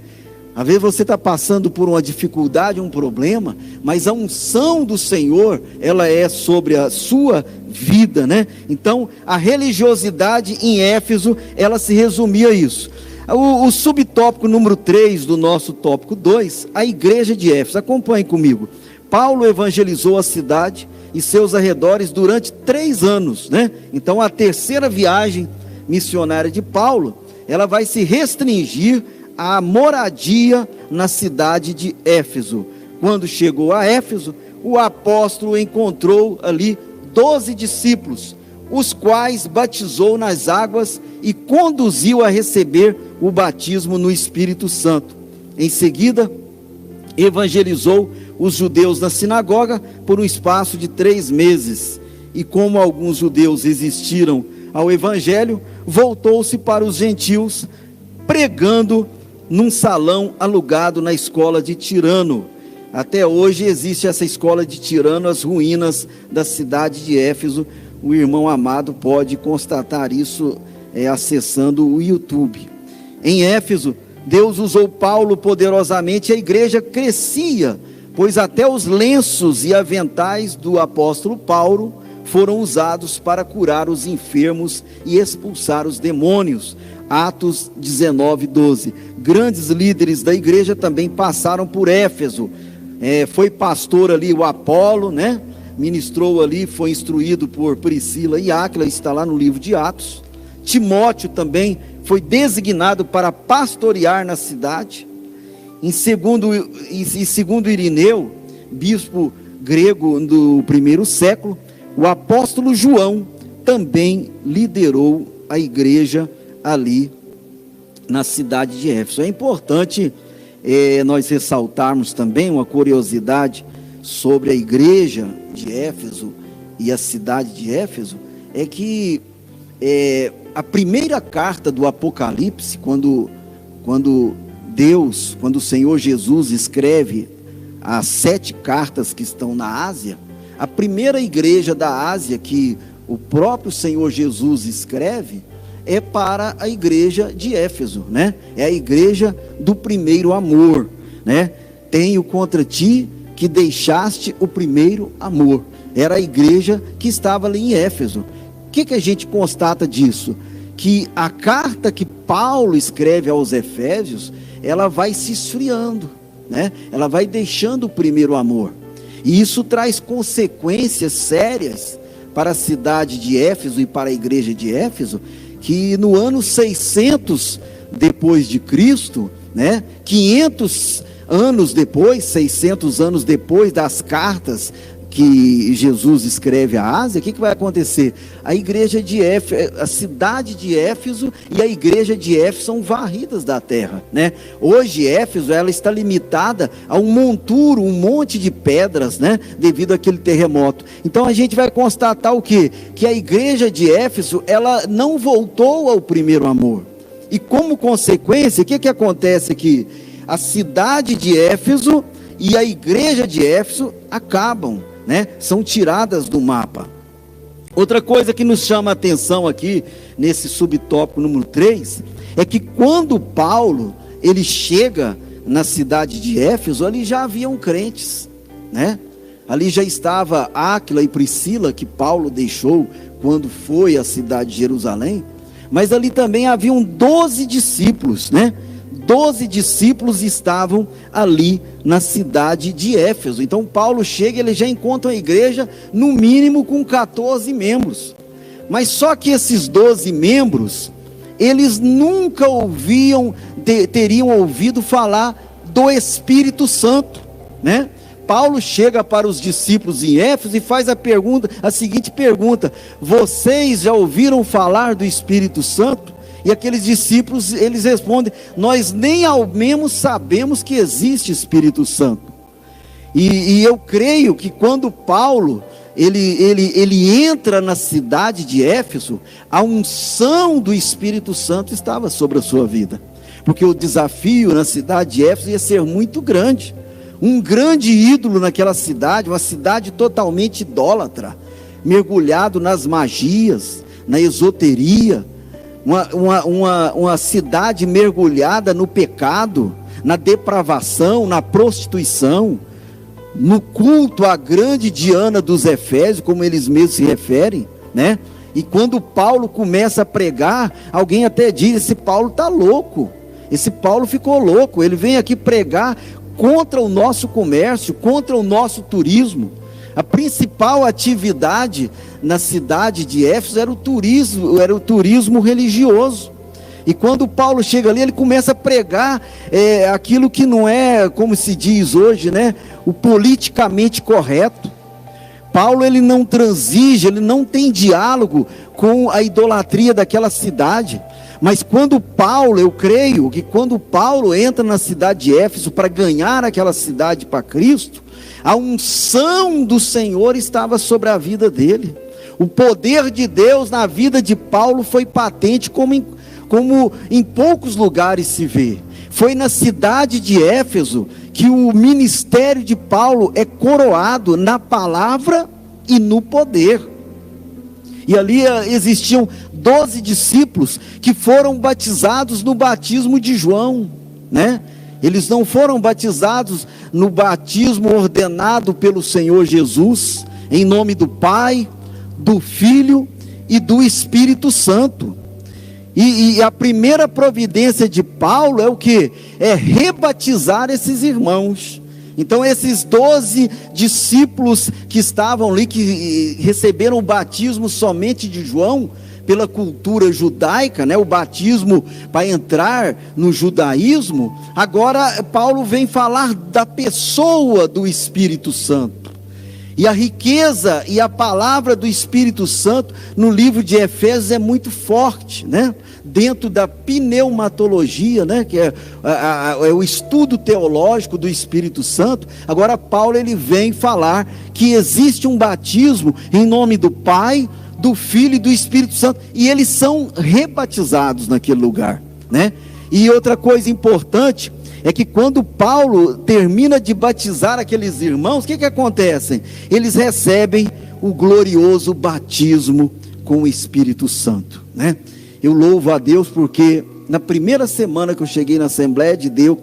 Às vezes você está passando por uma dificuldade, um problema, mas a unção do Senhor, ela é sobre a sua vida, né? Então, a religiosidade em Éfeso, ela se resumia a isso. O subtópico número 3 do nosso tópico 2, a igreja de Éfeso. Acompanhe comigo. Paulo evangelizou a cidade e seus arredores durante 3 anos, né? Então, a terceira viagem missionária de Paulo, ela vai se restringir à moradia na cidade de Éfeso. Quando chegou a Éfeso, o apóstolo encontrou ali 12 discípulos, os quais batizou nas águas e conduziu a receber o batismo no Espírito Santo. Em seguida, evangelizou os judeus na sinagoga por um espaço de 3 meses. E como alguns judeus resistiram ao evangelho, voltou-se para os gentios, pregando num salão alugado na escola de Tirano. Até hoje existe essa escola de Tirano, as ruínas da cidade de Éfeso. O irmão amado pode constatar isso acessando o YouTube. Em Éfeso, Deus usou Paulo poderosamente, a igreja crescia, pois até os lenços e aventais do apóstolo Paulo foram usados para curar os enfermos e expulsar os demônios. Atos 19:12. Grandes líderes da igreja também passaram por Éfeso. Foi pastor ali o Apolo, né? Ministrou ali, foi instruído por Priscila e Áquila, está lá no livro de Atos. Timóteo também foi designado para pastorear na cidade. Segundo Irineu, bispo grego do primeiro século, o apóstolo João também liderou a igreja ali na cidade de Éfeso. É importante nós ressaltarmos também uma curiosidade sobre a igreja de Éfeso e a cidade de Éfeso, é que a primeira carta do Apocalipse, quando o Senhor Jesus escreve as 7 cartas que estão na Ásia, a primeira igreja da Ásia que o próprio Senhor Jesus escreve é para a igreja de Éfeso, né? É a igreja do primeiro amor, né? Tenho contra ti que deixaste o primeiro amor. Era a igreja que estava ali em Éfeso. O que a gente constata disso? Que a carta que Paulo escreve aos Efésios, ela vai se esfriando, né? Ela vai deixando o primeiro amor. E isso traz consequências sérias para a cidade de Éfeso e para a igreja de Éfeso, que no ano 600 depois de Cristo, né, 500 anos depois, 600 anos depois das cartas que Jesus escreve a Ásia, o que vai acontecer? A igreja de Éfeso, a cidade de Éfeso e a igreja de Éfeso são varridas da terra, né? Hoje Éfeso, ela está limitada a um monturo, um monte de pedras, né? Devido àquele terremoto. Então a gente vai constatar o quê? Que a igreja de Éfeso, ela não voltou ao primeiro amor. E como consequência, o que acontece aqui? A cidade de Éfeso e a igreja de Éfeso acabam, né? São tiradas do mapa. Outra coisa que nos chama a atenção aqui, nesse subtópico número 3, é que quando Paulo, ele chega na cidade de Éfeso, ali já haviam crentes, né? Ali já estava Áquila e Priscila, que Paulo deixou quando foi à cidade de Jerusalém, mas ali também haviam 12 discípulos, né? 12 discípulos estavam ali na cidade de Éfeso. Então Paulo chega e ele já encontra a igreja no mínimo com 14 membros. Mas só que esses 12 membros, eles nunca teriam ouvido falar do Espírito Santo, né? Paulo chega para os discípulos em Éfeso e faz a seguinte pergunta: vocês já ouviram falar do Espírito Santo? E aqueles discípulos, eles respondem: nós nem ao menos sabemos que existe Espírito Santo. E eu creio que quando Paulo, ele entra na cidade de Éfeso, a unção do Espírito Santo estava sobre a sua vida. Porque o desafio na cidade de Éfeso ia ser muito grande. Um grande ídolo naquela cidade, uma cidade totalmente idólatra, mergulhado nas magias, na esoteria, uma cidade mergulhada no pecado, na depravação, na prostituição, no culto à grande Diana dos Efésios, como eles mesmos se referem, né? E quando Paulo começa a pregar, alguém até diz: esse Paulo está louco, esse Paulo ficou louco, ele vem aqui pregar contra o nosso comércio, contra o nosso turismo. A principal atividade na cidade de Éfeso era o turismo religioso. E quando Paulo chega ali, ele começa a pregar aquilo que não é, como se diz hoje, né, o politicamente correto. Paulo, ele não transige, ele não tem diálogo com a idolatria daquela cidade. Mas quando Paulo, eu creio que quando Paulo entra na cidade de Éfeso para ganhar aquela cidade para Cristo, a unção do Senhor estava sobre a vida dele. O poder de Deus na vida de Paulo foi patente como em poucos lugares se vê. Foi na cidade de Éfeso que o ministério de Paulo é coroado na palavra e no poder. E ali existiam 12 discípulos que foram batizados no batismo de João, né? Eles não foram batizados no batismo ordenado pelo Senhor Jesus, em nome do Pai, do Filho e do Espírito Santo. E a primeira providência de Paulo é o que? É rebatizar esses irmãos. Então esses 12 discípulos que estavam ali, que receberam o batismo somente de João, pela cultura judaica, né, o batismo para entrar no judaísmo, agora Paulo vem falar da pessoa do Espírito Santo. E a riqueza e a palavra do Espírito Santo no livro de Efésios é muito forte, né? Dentro da pneumatologia, né? Que é o estudo teológico do Espírito Santo. Agora Paulo, ele vem falar que existe um batismo em nome do Pai, do Filho e do Espírito Santo, e eles são rebatizados naquele lugar, né? E outra coisa importante é que quando Paulo termina de batizar aqueles irmãos, o que acontece? Eles recebem o glorioso batismo com o Espírito Santo, né? Eu louvo a Deus porque na primeira semana que eu cheguei na Assembleia de Deus,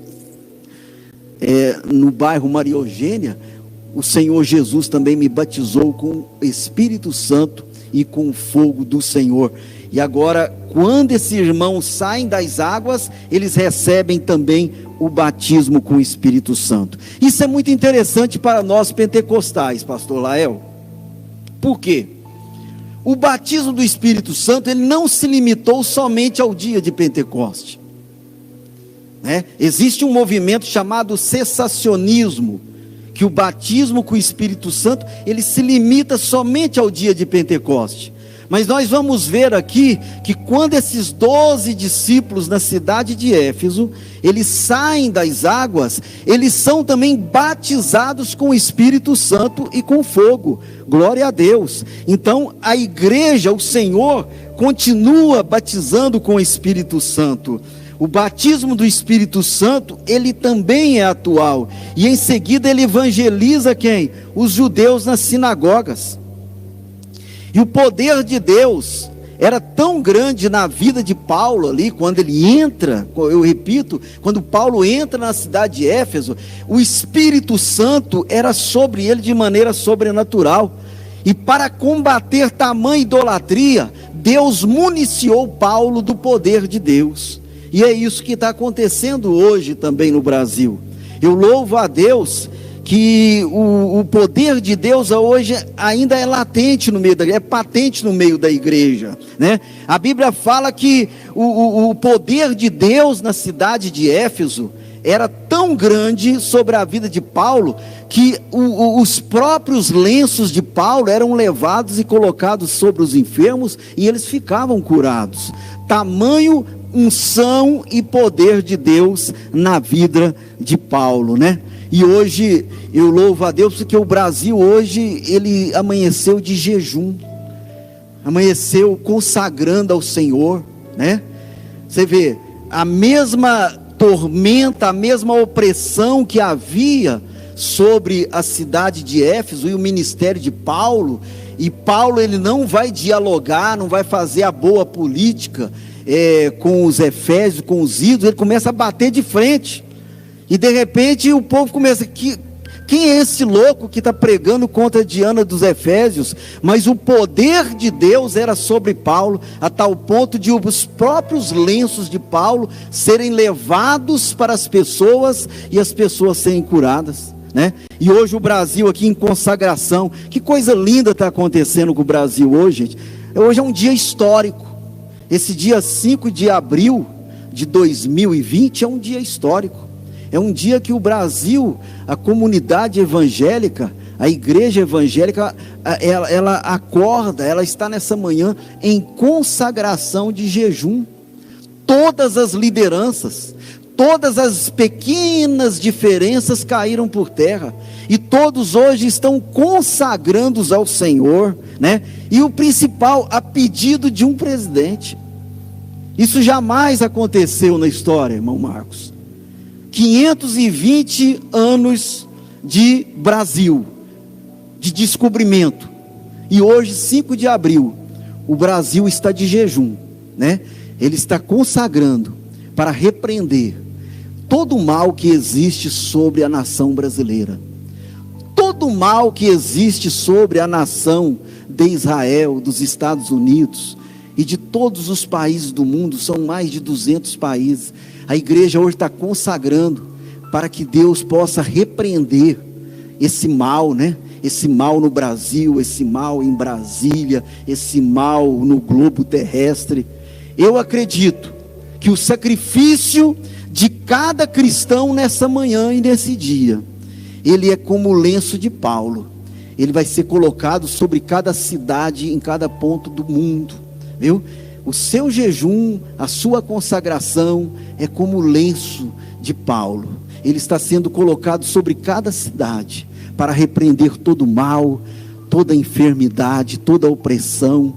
no bairro Maria Eugênia, o Senhor Jesus também me batizou com o Espírito Santo e com o fogo do Senhor. E agora, quando esses irmãos saem das águas, eles recebem também o batismo com o Espírito Santo. Isso é muito interessante para nós pentecostais, pastor Lael. Por quê? O batismo do Espírito Santo, ele não se limitou somente ao dia de Pentecoste, né? Existe um movimento chamado cessacionismo, que o batismo com o Espírito Santo, ele se limita somente ao dia de Pentecoste. Mas nós vamos ver aqui, que quando esses 12 discípulos na cidade de Éfeso, eles saem das águas, eles são também batizados com o Espírito Santo e com fogo. Glória a Deus. Então a igreja, o Senhor, continua batizando com o Espírito Santo. O batismo do Espírito Santo, ele também é atual. E em seguida ele evangeliza quem? Os judeus nas sinagogas. E o poder de Deus era tão grande na vida de Paulo ali, quando ele entra, eu repito, quando Paulo entra na cidade de Éfeso, o Espírito Santo era sobre ele de maneira sobrenatural. E para combater tamanha idolatria, Deus municiou Paulo do poder de Deus. E é isso que está acontecendo hoje também no Brasil. Eu louvo a Deus que o poder de Deus hoje ainda é latente no meio da igreja, é patente no meio da igreja, né? A Bíblia fala que o poder de Deus na cidade de Éfeso era tão grande sobre a vida de Paulo, que os próprios lenços de Paulo eram levados e colocados sobre os enfermos, e eles ficavam curados. Tamanho unção e poder de Deus na vida de Paulo, né? E hoje eu louvo a Deus porque o Brasil hoje, ele amanheceu de jejum, amanheceu consagrando ao Senhor, né? Você vê, a mesma tormenta, a mesma opressão que havia sobre a cidade de Éfeso e o ministério de Paulo, e Paulo ele não vai dialogar, não vai fazer a boa política com os efésios, com os ídolos, ele começa a bater de frente. E de repente o povo começa, quem é esse louco que está pregando contra Diana dos Efésios? Mas o poder de Deus era sobre Paulo, a tal ponto de os próprios lenços de Paulo serem levados para as pessoas, e as pessoas serem curadas, né? E hoje o Brasil aqui em consagração, que coisa linda está acontecendo com o Brasil hoje, gente. Hoje é um dia histórico. Esse dia 5 de abril de 2020 é um dia histórico. É um dia que o Brasil, a comunidade evangélica, a igreja evangélica, ela acorda, ela está nessa manhã em consagração de jejum. Todas as lideranças, todas as pequenas diferenças caíram por terra, e todos hoje estão consagrando-os ao Senhor, né? E o principal, a pedido de um presidente. Isso jamais aconteceu na história, irmão Marcos. 520 anos de Brasil, de descobrimento, e hoje 5 de abril, o Brasil está de jejum, né? Ele está consagrando para repreender todo o mal que existe sobre a nação brasileira, todo o mal que existe sobre a nação de Israel, dos Estados Unidos e de todos os países do mundo. São mais de 200 países. A igreja hoje está consagrando para que Deus possa repreender esse mal, né? Esse mal no Brasil, esse mal em Brasília, esse mal no globo terrestre. Eu acredito que o sacrifício de cada cristão nessa manhã e nesse dia, ele é como o lenço de Paulo. Ele vai ser colocado sobre cada cidade, em cada ponto do mundo, viu? O seu jejum, a sua consagração é como o lenço de Paulo. Ele está sendo colocado sobre cada cidade para repreender todo o mal, toda a enfermidade, toda a opressão,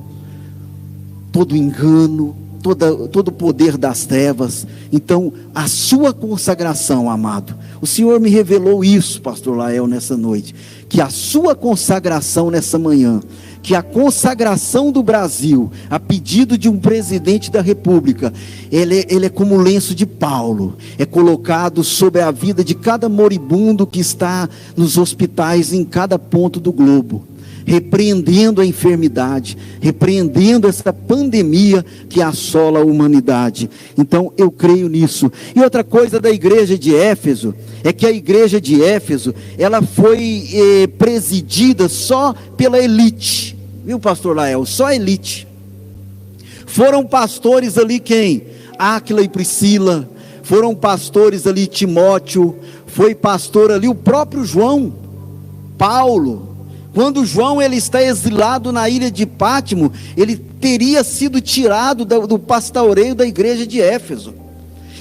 todo o engano, todo o poder das trevas. Então, a sua consagração, amado, o Senhor me revelou isso, pastor Lael, nessa noite, que a sua consagração nessa manhã, que a consagração do Brasil, a pedido de um presidente da República, ele é como o lenço de Paulo, é colocado sobre a vida de cada moribundo que está nos hospitais em cada ponto do globo, repreendendo a enfermidade, repreendendo essa pandemia que assola a humanidade. Então eu creio nisso. E outra coisa da igreja de Éfeso, é que a igreja de Éfeso, ela foi presidida só pela elite, viu, pastor Lael? Só a elite. Foram pastores ali quem? Áquila e Priscila. Foram pastores ali Timóteo. Foi pastor ali o próprio João, Paulo. Quando João ele está exilado na ilha de Pátimo, ele teria sido tirado do pastoreio da igreja de Éfeso.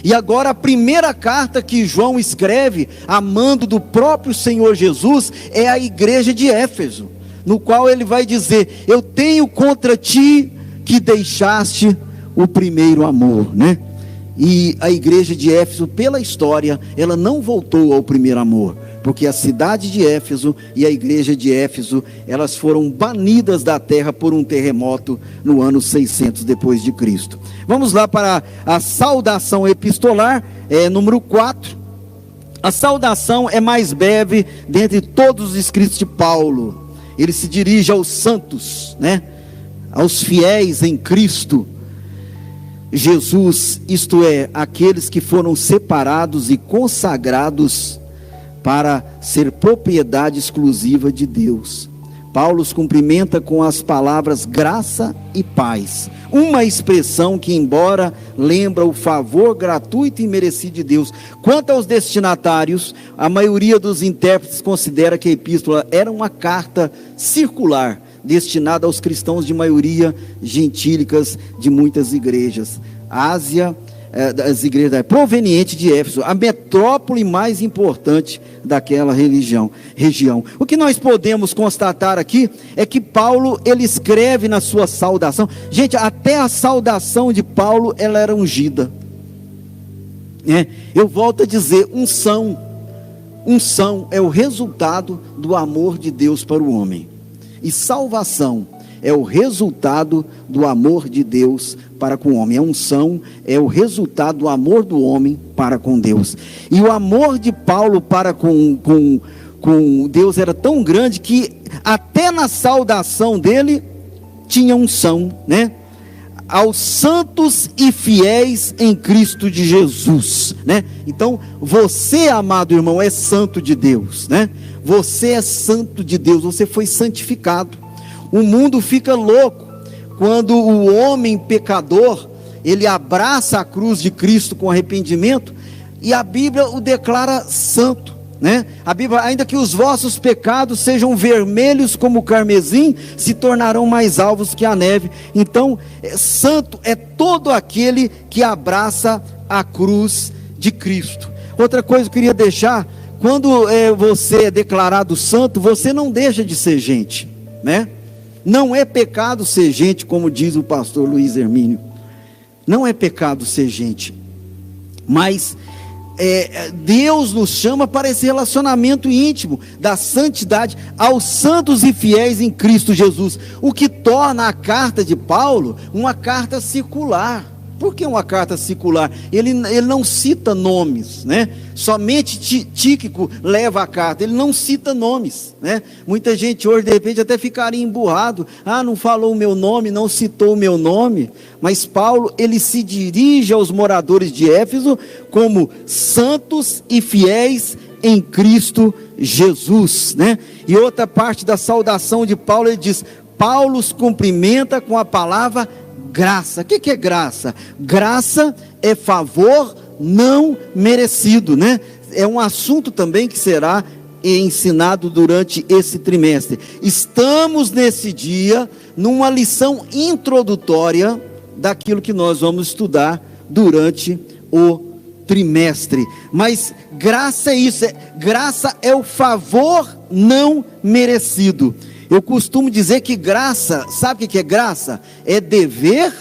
E agora a primeira carta que João escreve, a mando do próprio Senhor Jesus, é a igreja de Éfeso, no qual ele vai dizer: eu tenho contra ti que deixaste o primeiro amor, né? E a igreja de Éfeso, pela história, ela não voltou ao primeiro amor, porque a cidade de Éfeso e a igreja de Éfeso, elas foram banidas da terra por um terremoto no ano 600 depois de Cristo. Vamos lá para a saudação epistolar, número 4. A saudação é mais breve dentre todos os escritos de Paulo. Ele se dirige aos santos, né? Aos fiéis em Cristo Jesus, isto é, aqueles que foram separados e consagrados para ser propriedade exclusiva de Deus. Paulo os cumprimenta com as palavras graça e paz, uma expressão que, embora lembra o favor gratuito e merecido de Deus. Quanto aos destinatários, a maioria dos intérpretes considera que a epístola era uma carta circular, destinada aos cristãos de maioria gentílicas de muitas igrejas. Ásia, das igrejas proveniente de Éfeso, a metrópole mais importante daquela região. O que nós podemos constatar aqui é que Paulo, ele escreve na sua saudação, gente, até a saudação de Paulo, ela era ungida, eu volto a dizer, unção é o resultado do amor de Deus para o homem, e salvação é o resultado do amor de Deus para com o homem. A unção é o resultado do amor do homem para com Deus. E o amor de Paulo para com Deus era tão grande que até na saudação dele tinha unção, né? Aos santos e fiéis em Cristo de Jesus, né? Então, você, amado irmão, é santo de Deus, né? Você é santo de Deus, você foi santificado. O mundo fica louco quando o homem pecador, ele abraça a cruz de Cristo com arrependimento, e a Bíblia o declara santo, né? A Bíblia, ainda que os vossos pecados sejam vermelhos como o carmesim, se tornarão mais alvos que a neve. Então, santo é todo aquele que abraça a cruz de Cristo. Outra coisa que eu queria deixar, quando você é declarado santo, você não deixa de ser gente, né? Não é pecado ser gente, como diz o pastor Luiz Hermínio. Não é pecado ser gente. Mas Deus nos chama para esse relacionamento íntimo da santidade aos santos e fiéis em Cristo Jesus. O que torna a carta de Paulo uma carta circular. Por que uma carta circular? Ele não cita nomes, né? Somente Tíquico leva a carta, ele não cita nomes, né? Muita gente hoje de repente até ficaria emburrado, não falou o meu nome, não citou o meu nome. Mas Paulo, ele se dirige aos moradores de Éfeso como santos e fiéis em Cristo Jesus, né? E outra parte da saudação de Paulo, ele diz: Paulo os cumprimenta com a palavra graça. O que é graça? Graça é favor não merecido, né? É um assunto também que será ensinado durante esse trimestre. Estamos nesse dia numa lição introdutória daquilo que nós vamos estudar durante o trimestre. Mas graça é isso, graça é o favor não merecido. Eu costumo dizer que graça, sabe o que é graça? É dever,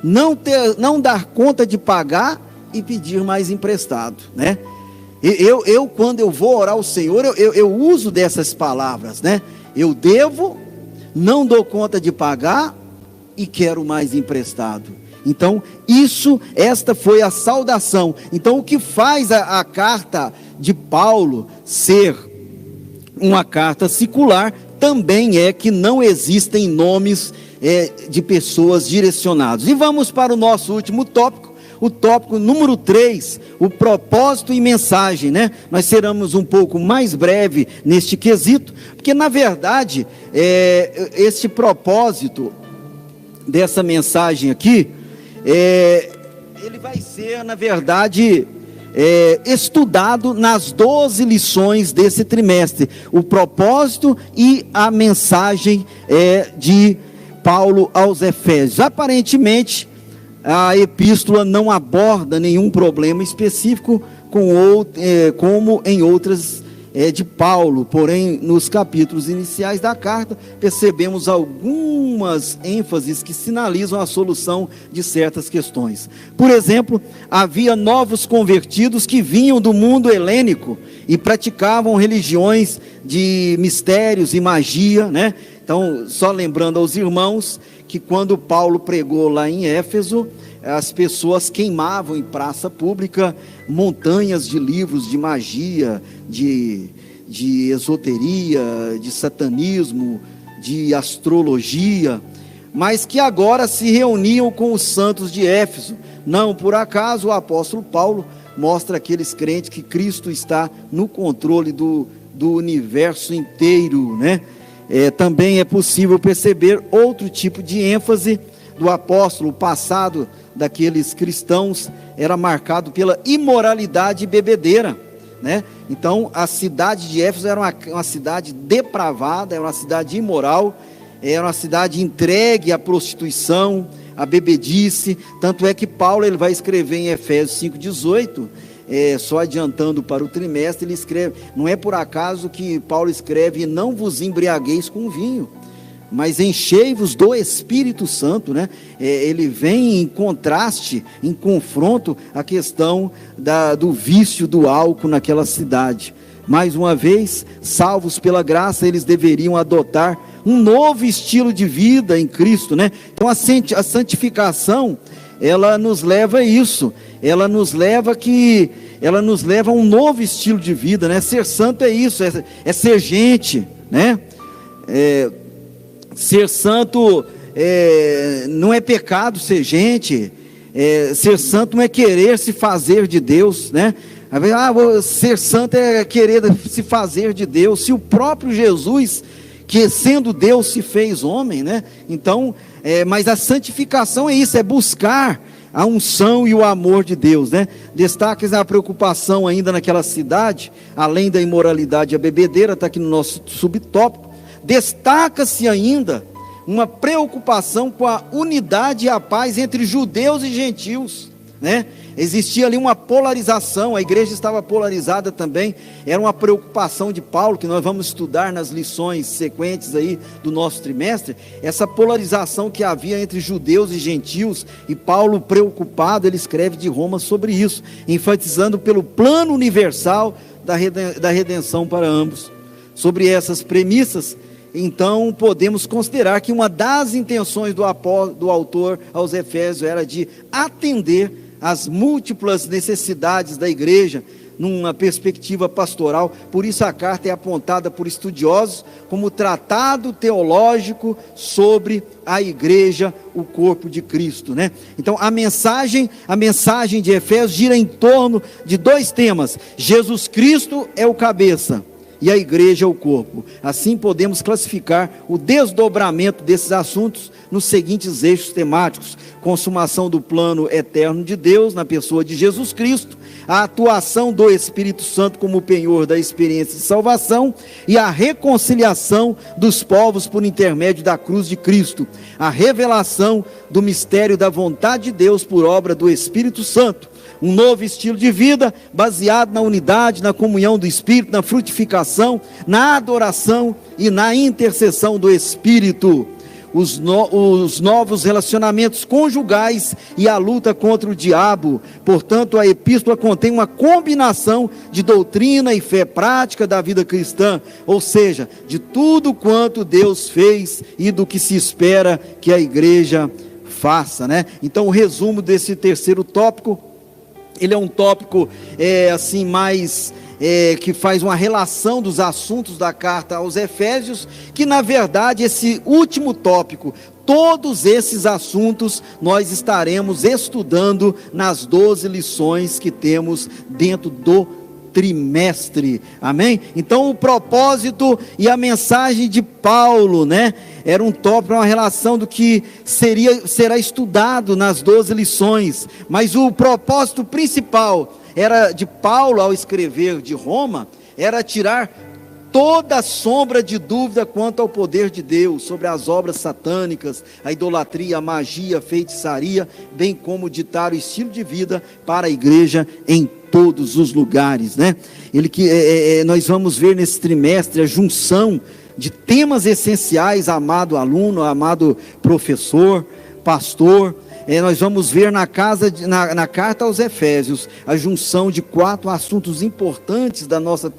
não dar conta de pagar e pedir mais emprestado, né? Quando eu vou orar ao Senhor, eu uso dessas palavras, né? Eu devo, não dou conta de pagar e quero mais emprestado. Então, esta foi a saudação. Então, o que faz a carta de Paulo ser uma carta secular, também é que não existem nomes de pessoas direcionados. E vamos para o nosso último tópico, o tópico número 3, o propósito e mensagem, né? Nós seremos um pouco mais breve neste quesito, porque na verdade, este propósito dessa mensagem aqui, ele vai ser, na verdade, estudado nas 12 lições desse trimestre, o propósito e a mensagem de Paulo aos Efésios. Aparentemente, a epístola não aborda nenhum problema específico como em outras de Paulo, porém nos capítulos iniciais da carta percebemos algumas ênfases que sinalizam a solução de certas questões. Por exemplo, havia novos convertidos que vinham do mundo helênico e praticavam religiões de mistérios e magia, né? Então, só lembrando aos irmãos que quando Paulo pregou lá em Éfeso, as pessoas queimavam em praça pública montanhas de livros de magia, de esoteria, de satanismo, de astrologia, mas que agora se reuniam com os santos de Éfeso. Não por acaso o apóstolo Paulo mostra àqueles crentes que Cristo está no controle do universo inteiro, né? Também é possível perceber outro tipo de ênfase do apóstolo. O passado daqueles cristãos era marcado pela imoralidade bebedeira, né? Então a cidade de Éfeso era uma cidade depravada, era uma cidade imoral, era uma cidade entregue à prostituição, à bebedice. Tanto é que Paulo ele vai escrever em Efésios 5,18, só adiantando para o trimestre, ele escreve, não é por acaso que Paulo escreve: não vos embriagueis com vinho, mas enchei-vos do Espírito Santo, né? Ele vem em contraste, em confronto à questão do vício do álcool naquela cidade. Mais uma vez, salvos pela graça, eles deveriam adotar um novo estilo de vida em Cristo, né? Então a santificação, ela nos leva a isso, ela nos leva a um novo estilo de vida, né? Ser santo é isso, é ser gente, né? Ser santo não é pecado ser gente, ser santo não é querer se fazer de Deus, né? Ser santo é querer se fazer de Deus, se o próprio Jesus, que sendo Deus se fez homem, né? Então, mas a santificação é isso, é buscar a unção e o amor de Deus, né? Destaques a preocupação ainda naquela cidade, além da imoralidade e a bebedeira, está aqui no nosso subtópico. Destaca-se ainda uma preocupação com a unidade e a paz entre judeus e gentios, né? Existia ali uma polarização, a igreja estava polarizada também, era uma preocupação de Paulo, que nós vamos estudar nas lições sequentes aí do nosso trimestre, essa polarização que havia entre judeus e gentios, e Paulo, preocupado, ele escreve de Roma sobre isso, enfatizando pelo plano universal da redenção para ambos. Sobre essas premissas, então podemos considerar que uma das intenções do autor aos Efésios era de atender as múltiplas necessidades da igreja numa perspectiva pastoral. Por isso a carta é apontada por estudiosos como tratado teológico sobre a igreja, o corpo de Cristo, né? Então a mensagem de Efésios gira em torno de dois temas: Jesus Cristo é o cabeça e a igreja é o corpo. Assim podemos classificar o desdobramento desses assuntos nos seguintes eixos temáticos: consumação do plano eterno de Deus na pessoa de Jesus Cristo, a atuação do Espírito Santo como penhor da experiência de salvação e a reconciliação dos povos por intermédio da cruz de Cristo, a revelação do mistério da vontade de Deus por obra do Espírito Santo, um novo estilo de vida baseado na unidade, na comunhão do Espírito, na frutificação, na adoração e na intercessão do Espírito. os novos relacionamentos conjugais e a luta contra o diabo. Portanto, a epístola contém uma combinação de doutrina e fé prática da vida cristã, ou seja, de tudo quanto Deus fez e do que se espera que a igreja faça, né? Então, o resumo desse terceiro tópico, ele é um tópico assim mais que faz uma relação dos assuntos da carta aos Efésios, que na verdade esse último tópico, todos esses assuntos nós estaremos estudando nas 12 lições que temos dentro do trimestre, amém? Então o propósito e a mensagem de Paulo, né, era um tópico, uma relação do que será estudado nas 12 lições, mas o propósito principal era de Paulo ao escrever de Roma, era tirar toda sombra de dúvida quanto ao poder de Deus, sobre as obras satânicas, a idolatria, a magia, a feitiçaria, bem como ditar o estilo de vida para a igreja em todos os lugares, né? Nós vamos ver nesse trimestre a junção de temas essenciais, amado aluno, amado professor, pastor. Nós vamos ver na carta aos Efésios a junção de 4 assuntos importantes da nossa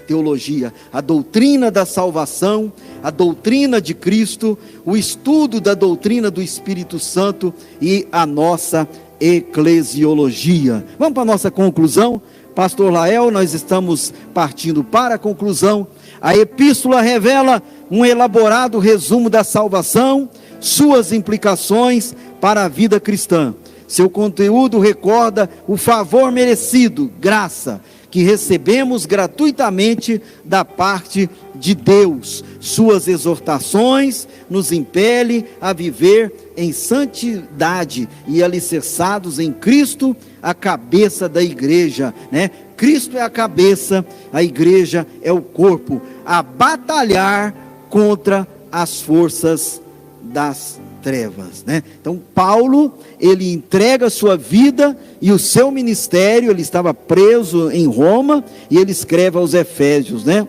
teologia: a doutrina da salvação, a doutrina de Cristo, o estudo da doutrina do Espírito Santo e a nossa eclesiologia. Vamos para a nossa conclusão? Pastor Lael, nós estamos partindo para a conclusão. A epístola revela um elaborado resumo da salvação, suas implicações para a vida cristã. Seu conteúdo recorda o favor merecido, graça, que recebemos gratuitamente da parte de Deus. Suas exortações nos impelem a viver em santidade e alicerçados em Cristo, a cabeça da igreja, né? Cristo é a cabeça, a igreja é o corpo, a batalhar contra as forças das trevas, né? Então Paulo, ele entrega a sua vida e o seu ministério. Ele estava preso em Roma e ele escreve aos Efésios, né?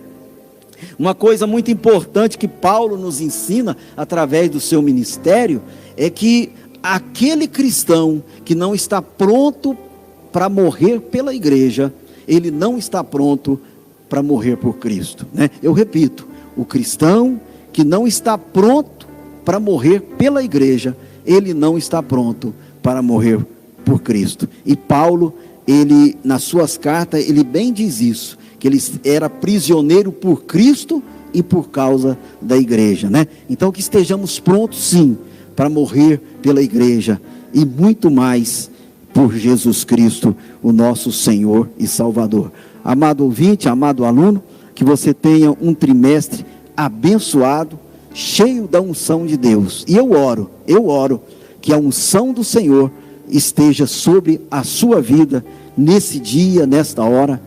Uma coisa muito importante que Paulo nos ensina através do seu ministério é que aquele cristão que não está pronto para morrer pela igreja, ele não está pronto para morrer por Cristo, né? Eu repito, o cristão que não está pronto para morrer pela igreja, ele não está pronto para morrer por Cristo. E Paulo, ele nas suas cartas, ele bem diz isso, que ele era prisioneiro por Cristo e por causa da igreja, né? Então que estejamos prontos sim, para morrer pela igreja, e muito mais por Jesus Cristo, o nosso Senhor e Salvador. Amado ouvinte, amado aluno, que você tenha um trimestre abençoado, cheio da unção de Deus. E eu oro que a unção do Senhor esteja sobre a sua vida nesse dia, nesta hora,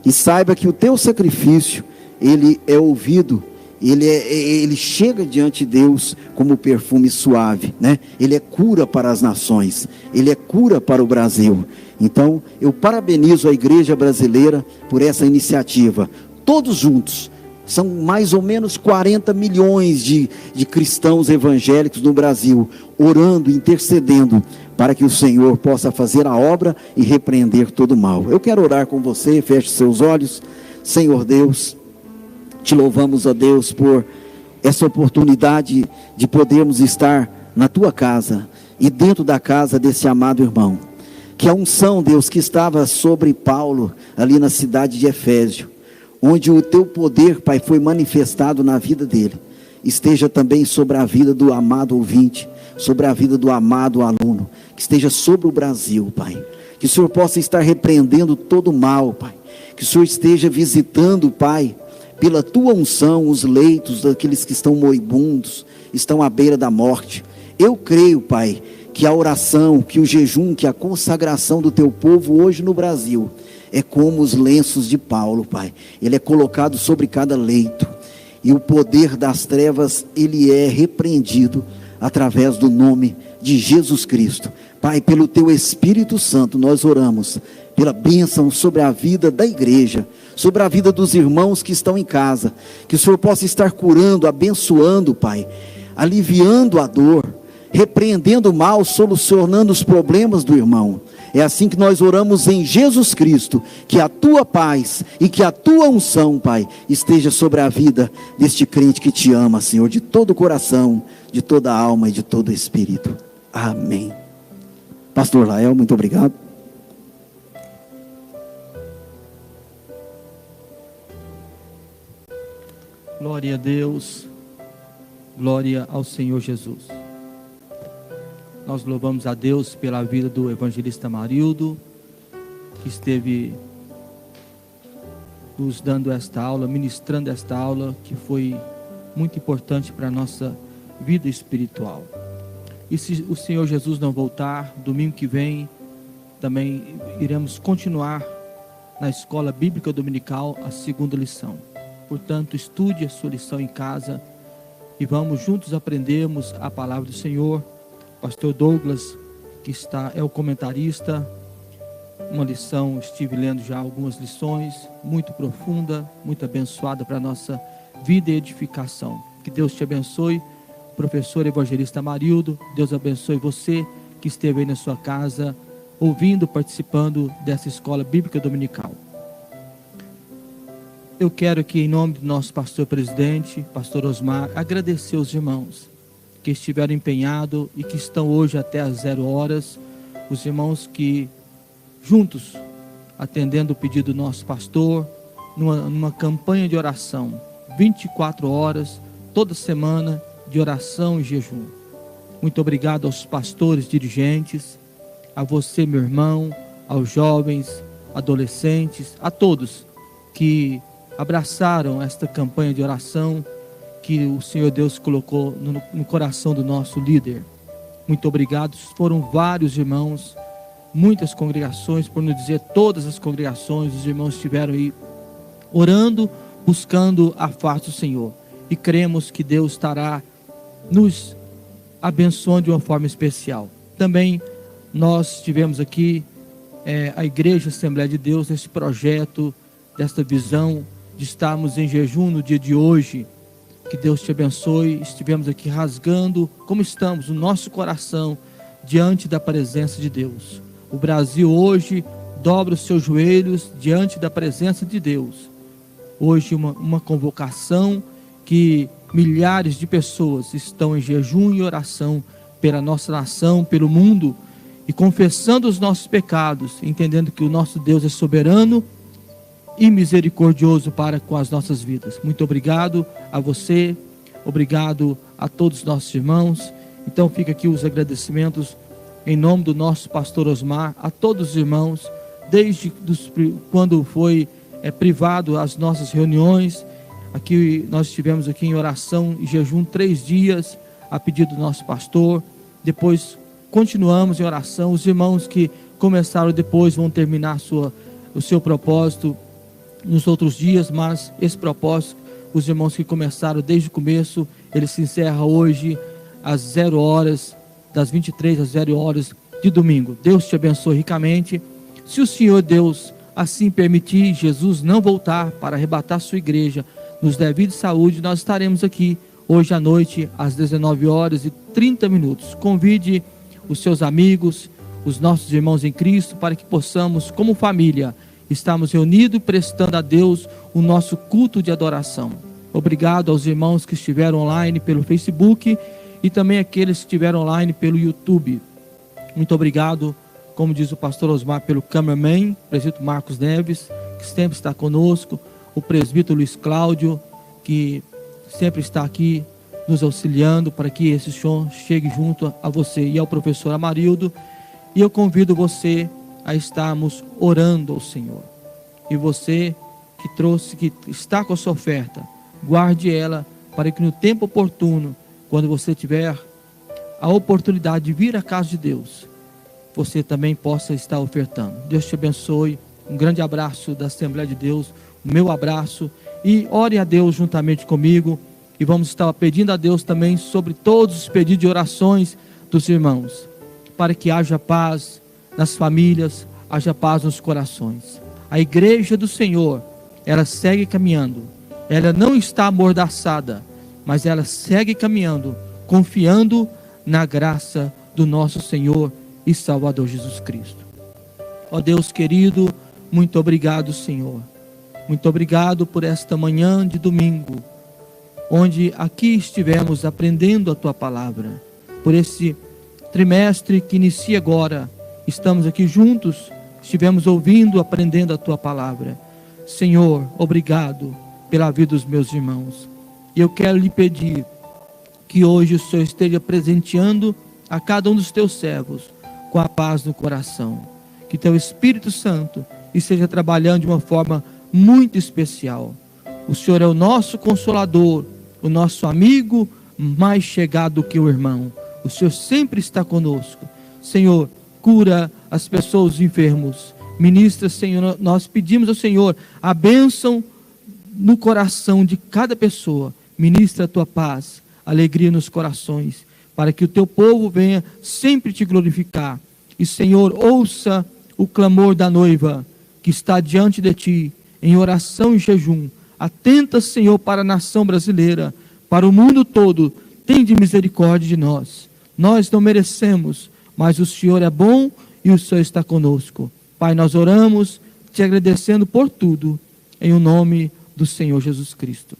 e saiba que o teu sacrifício, ele é ouvido, ele chega diante de Deus como perfume suave, né? Ele é cura para as nações, ele é cura para o Brasil. Então eu parabenizo a igreja brasileira por essa iniciativa. Todos juntos, são mais ou menos 40 milhões de cristãos evangélicos no Brasil, orando, intercedendo, para que o Senhor possa fazer a obra e repreender todo o mal. Eu quero orar com você, feche seus olhos. Senhor Deus, te louvamos, ó Deus, por essa oportunidade de podermos estar na tua casa e dentro da casa desse amado irmão. Que a unção, Deus, que estava sobre Paulo, ali na cidade de Efésio, onde o teu poder, Pai, foi manifestado na vida dele, esteja também sobre a vida do amado ouvinte, sobre a vida do amado aluno, que esteja sobre o Brasil, Pai. Que o Senhor possa estar repreendendo todo o mal, Pai. Que o Senhor esteja visitando, Pai, pela tua unção, os leitos daqueles que estão moribundos, estão à beira da morte. Eu creio, Pai, que a oração, que o jejum, que a consagração do teu povo hoje no Brasil é como os lenços de Paulo, Pai. Ele é colocado sobre cada leito, e o poder das trevas, ele é repreendido através do nome de Jesus Cristo. Pai, pelo teu Espírito Santo, nós oramos pela bênção sobre a vida da igreja, sobre a vida dos irmãos que estão em casa, que o Senhor possa estar curando, abençoando, Pai, aliviando a dor, repreendendo o mal, solucionando os problemas do irmão. É assim que nós oramos em Jesus Cristo, que a tua paz e que a tua unção, Pai, esteja sobre a vida deste crente que te ama, Senhor, de todo o coração, de toda a alma e de todo o espírito. Amém. Pastor Lael, muito obrigado. Glória a Deus, glória ao Senhor Jesus. Nós louvamos a Deus pela vida do evangelista Amarildo, que esteve nos dando esta aula, ministrando esta aula, que foi muito importante para a nossa vida espiritual. E se o Senhor Jesus não voltar, domingo que vem, também iremos continuar na escola bíblica dominical a segunda lição. Portanto, estude a sua lição em casa e vamos juntos aprendermos a palavra do Senhor. Pastor Douglas, que é o comentarista, uma lição, estive lendo já algumas lições, muito profunda, muito abençoada para a nossa vida e edificação. Que Deus te abençoe, professor evangelista Amarildo. Deus abençoe você que esteve aí na sua casa, ouvindo, participando dessa escola bíblica dominical. Eu quero aqui, em nome do nosso pastor presidente, pastor Osmar, agradecer os irmãos que estiveram empenhados e que estão hoje até às 0 horas, os irmãos que juntos, atendendo o pedido do nosso pastor, numa campanha de oração, 24 horas, toda semana, de oração e jejum. Muito obrigado aos pastores dirigentes, a você, meu irmão, aos jovens, adolescentes, a todos que abraçaram esta campanha de oração que o Senhor Deus colocou no coração do nosso líder. Muito obrigado. Foram vários irmãos, muitas congregações, por não dizer todas as congregações, os irmãos estiveram aí orando, buscando a face do Senhor. E cremos que Deus estará nos abençoando de uma forma especial. Também nós tivemos aqui a Igreja Assembleia de Deus, nesse projeto, desta visão de estarmos em jejum no dia de hoje. Que Deus te abençoe. Estivemos aqui rasgando como estamos, o nosso coração diante da presença de Deus. O Brasil hoje dobra os seus joelhos diante da presença de Deus. Hoje uma convocação que milhares de pessoas estão em jejum e oração pela nossa nação, pelo mundo, e confessando os nossos pecados, entendendo que o nosso Deus é soberano e misericordioso para com as nossas vidas. Muito obrigado a você, obrigado a todos os nossos irmãos. Então fica aqui os agradecimentos em nome do nosso pastor Osmar, a todos os irmãos, desde quando foi privado as nossas reuniões. Aqui nós estivemos aqui em oração e jejum 3 dias, a pedido do nosso pastor. Depois continuamos em oração. Os irmãos que começaram depois vão terminar o seu propósito nos outros dias, mas esse propósito, os irmãos que começaram desde o começo, ele se encerra hoje às 0 horas, das 23 às 0 horas de domingo. Deus te abençoe ricamente. Se o Senhor Deus assim permitir, Jesus não voltar para arrebatar sua igreja nos der vida e saúde, nós estaremos aqui hoje à noite às 19h30. Convide os seus amigos, os nossos irmãos em Cristo, para que possamos, como família, estarmos reunidos prestando a Deus o nosso culto de adoração. Obrigado aos irmãos que estiveram online pelo Facebook e também aqueles que estiveram online pelo YouTube. Muito obrigado, como diz o pastor Osmar, pelo cameraman, presbítero Marcos Neves, que sempre está conosco, o presbítero Luiz Cláudio, que sempre está aqui nos auxiliando para que esse som chegue junto a você, e ao professor Amarildo. E eu convido você a estarmos orando ao Senhor. E você que está com a sua oferta, guarde ela para que no tempo oportuno, quando você tiver a oportunidade de vir à casa de Deus, você também possa estar ofertando. Deus te abençoe. Um grande abraço da Assembleia de Deus, o meu abraço, e ore a Deus juntamente comigo, e vamos estar pedindo a Deus também sobre todos os pedidos de orações dos irmãos, para que haja paz nas famílias, haja paz nos corações. A igreja do Senhor, ela segue caminhando, ela não está amordaçada, mas ela segue caminhando confiando na graça do nosso Senhor e Salvador Jesus Cristo. Ó Deus querido, muito obrigado, Senhor. Muito obrigado por esta manhã de domingo, onde aqui estivemos aprendendo a Tua palavra. Por esse trimestre que inicia agora, estamos aqui juntos, estivemos ouvindo, aprendendo a Tua palavra. Senhor, obrigado pela vida dos meus irmãos. E eu quero lhe pedir que hoje o Senhor esteja presenteando a cada um dos Teus servos com a paz no coração. Que Teu Espírito Santo esteja trabalhando de uma forma muito especial. O Senhor é o nosso consolador, o nosso amigo mais chegado que o irmão. O Senhor sempre está conosco. Senhor, cura as pessoas, os enfermos. Ministra, Senhor, nós pedimos ao Senhor a bênção no coração de cada pessoa. Ministra a Tua paz, alegria nos corações, para que o Teu povo venha sempre Te glorificar. E, Senhor, ouça o clamor da noiva que está diante de Ti, em oração e jejum. Atenta, Senhor, para a nação brasileira, para o mundo todo. Tende misericórdia de nós. Nós não merecemos, mas o Senhor é bom e o Senhor está conosco. Pai, nós oramos, Te agradecendo por tudo, em o nome do Senhor Jesus Cristo.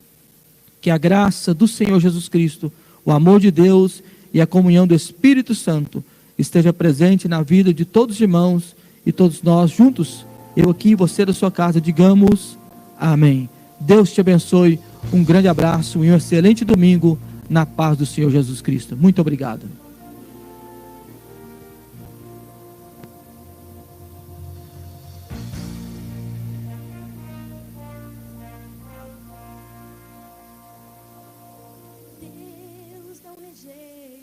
Que a graça do Senhor Jesus Cristo, o amor de Deus e a comunhão do Espírito Santo esteja presente na vida de todos os irmãos e todos nós juntos, eu aqui e você da sua casa, digamos amém. Deus te abençoe, um grande abraço e um excelente domingo na paz do Senhor Jesus Cristo. Muito obrigado. Deus não rejeita.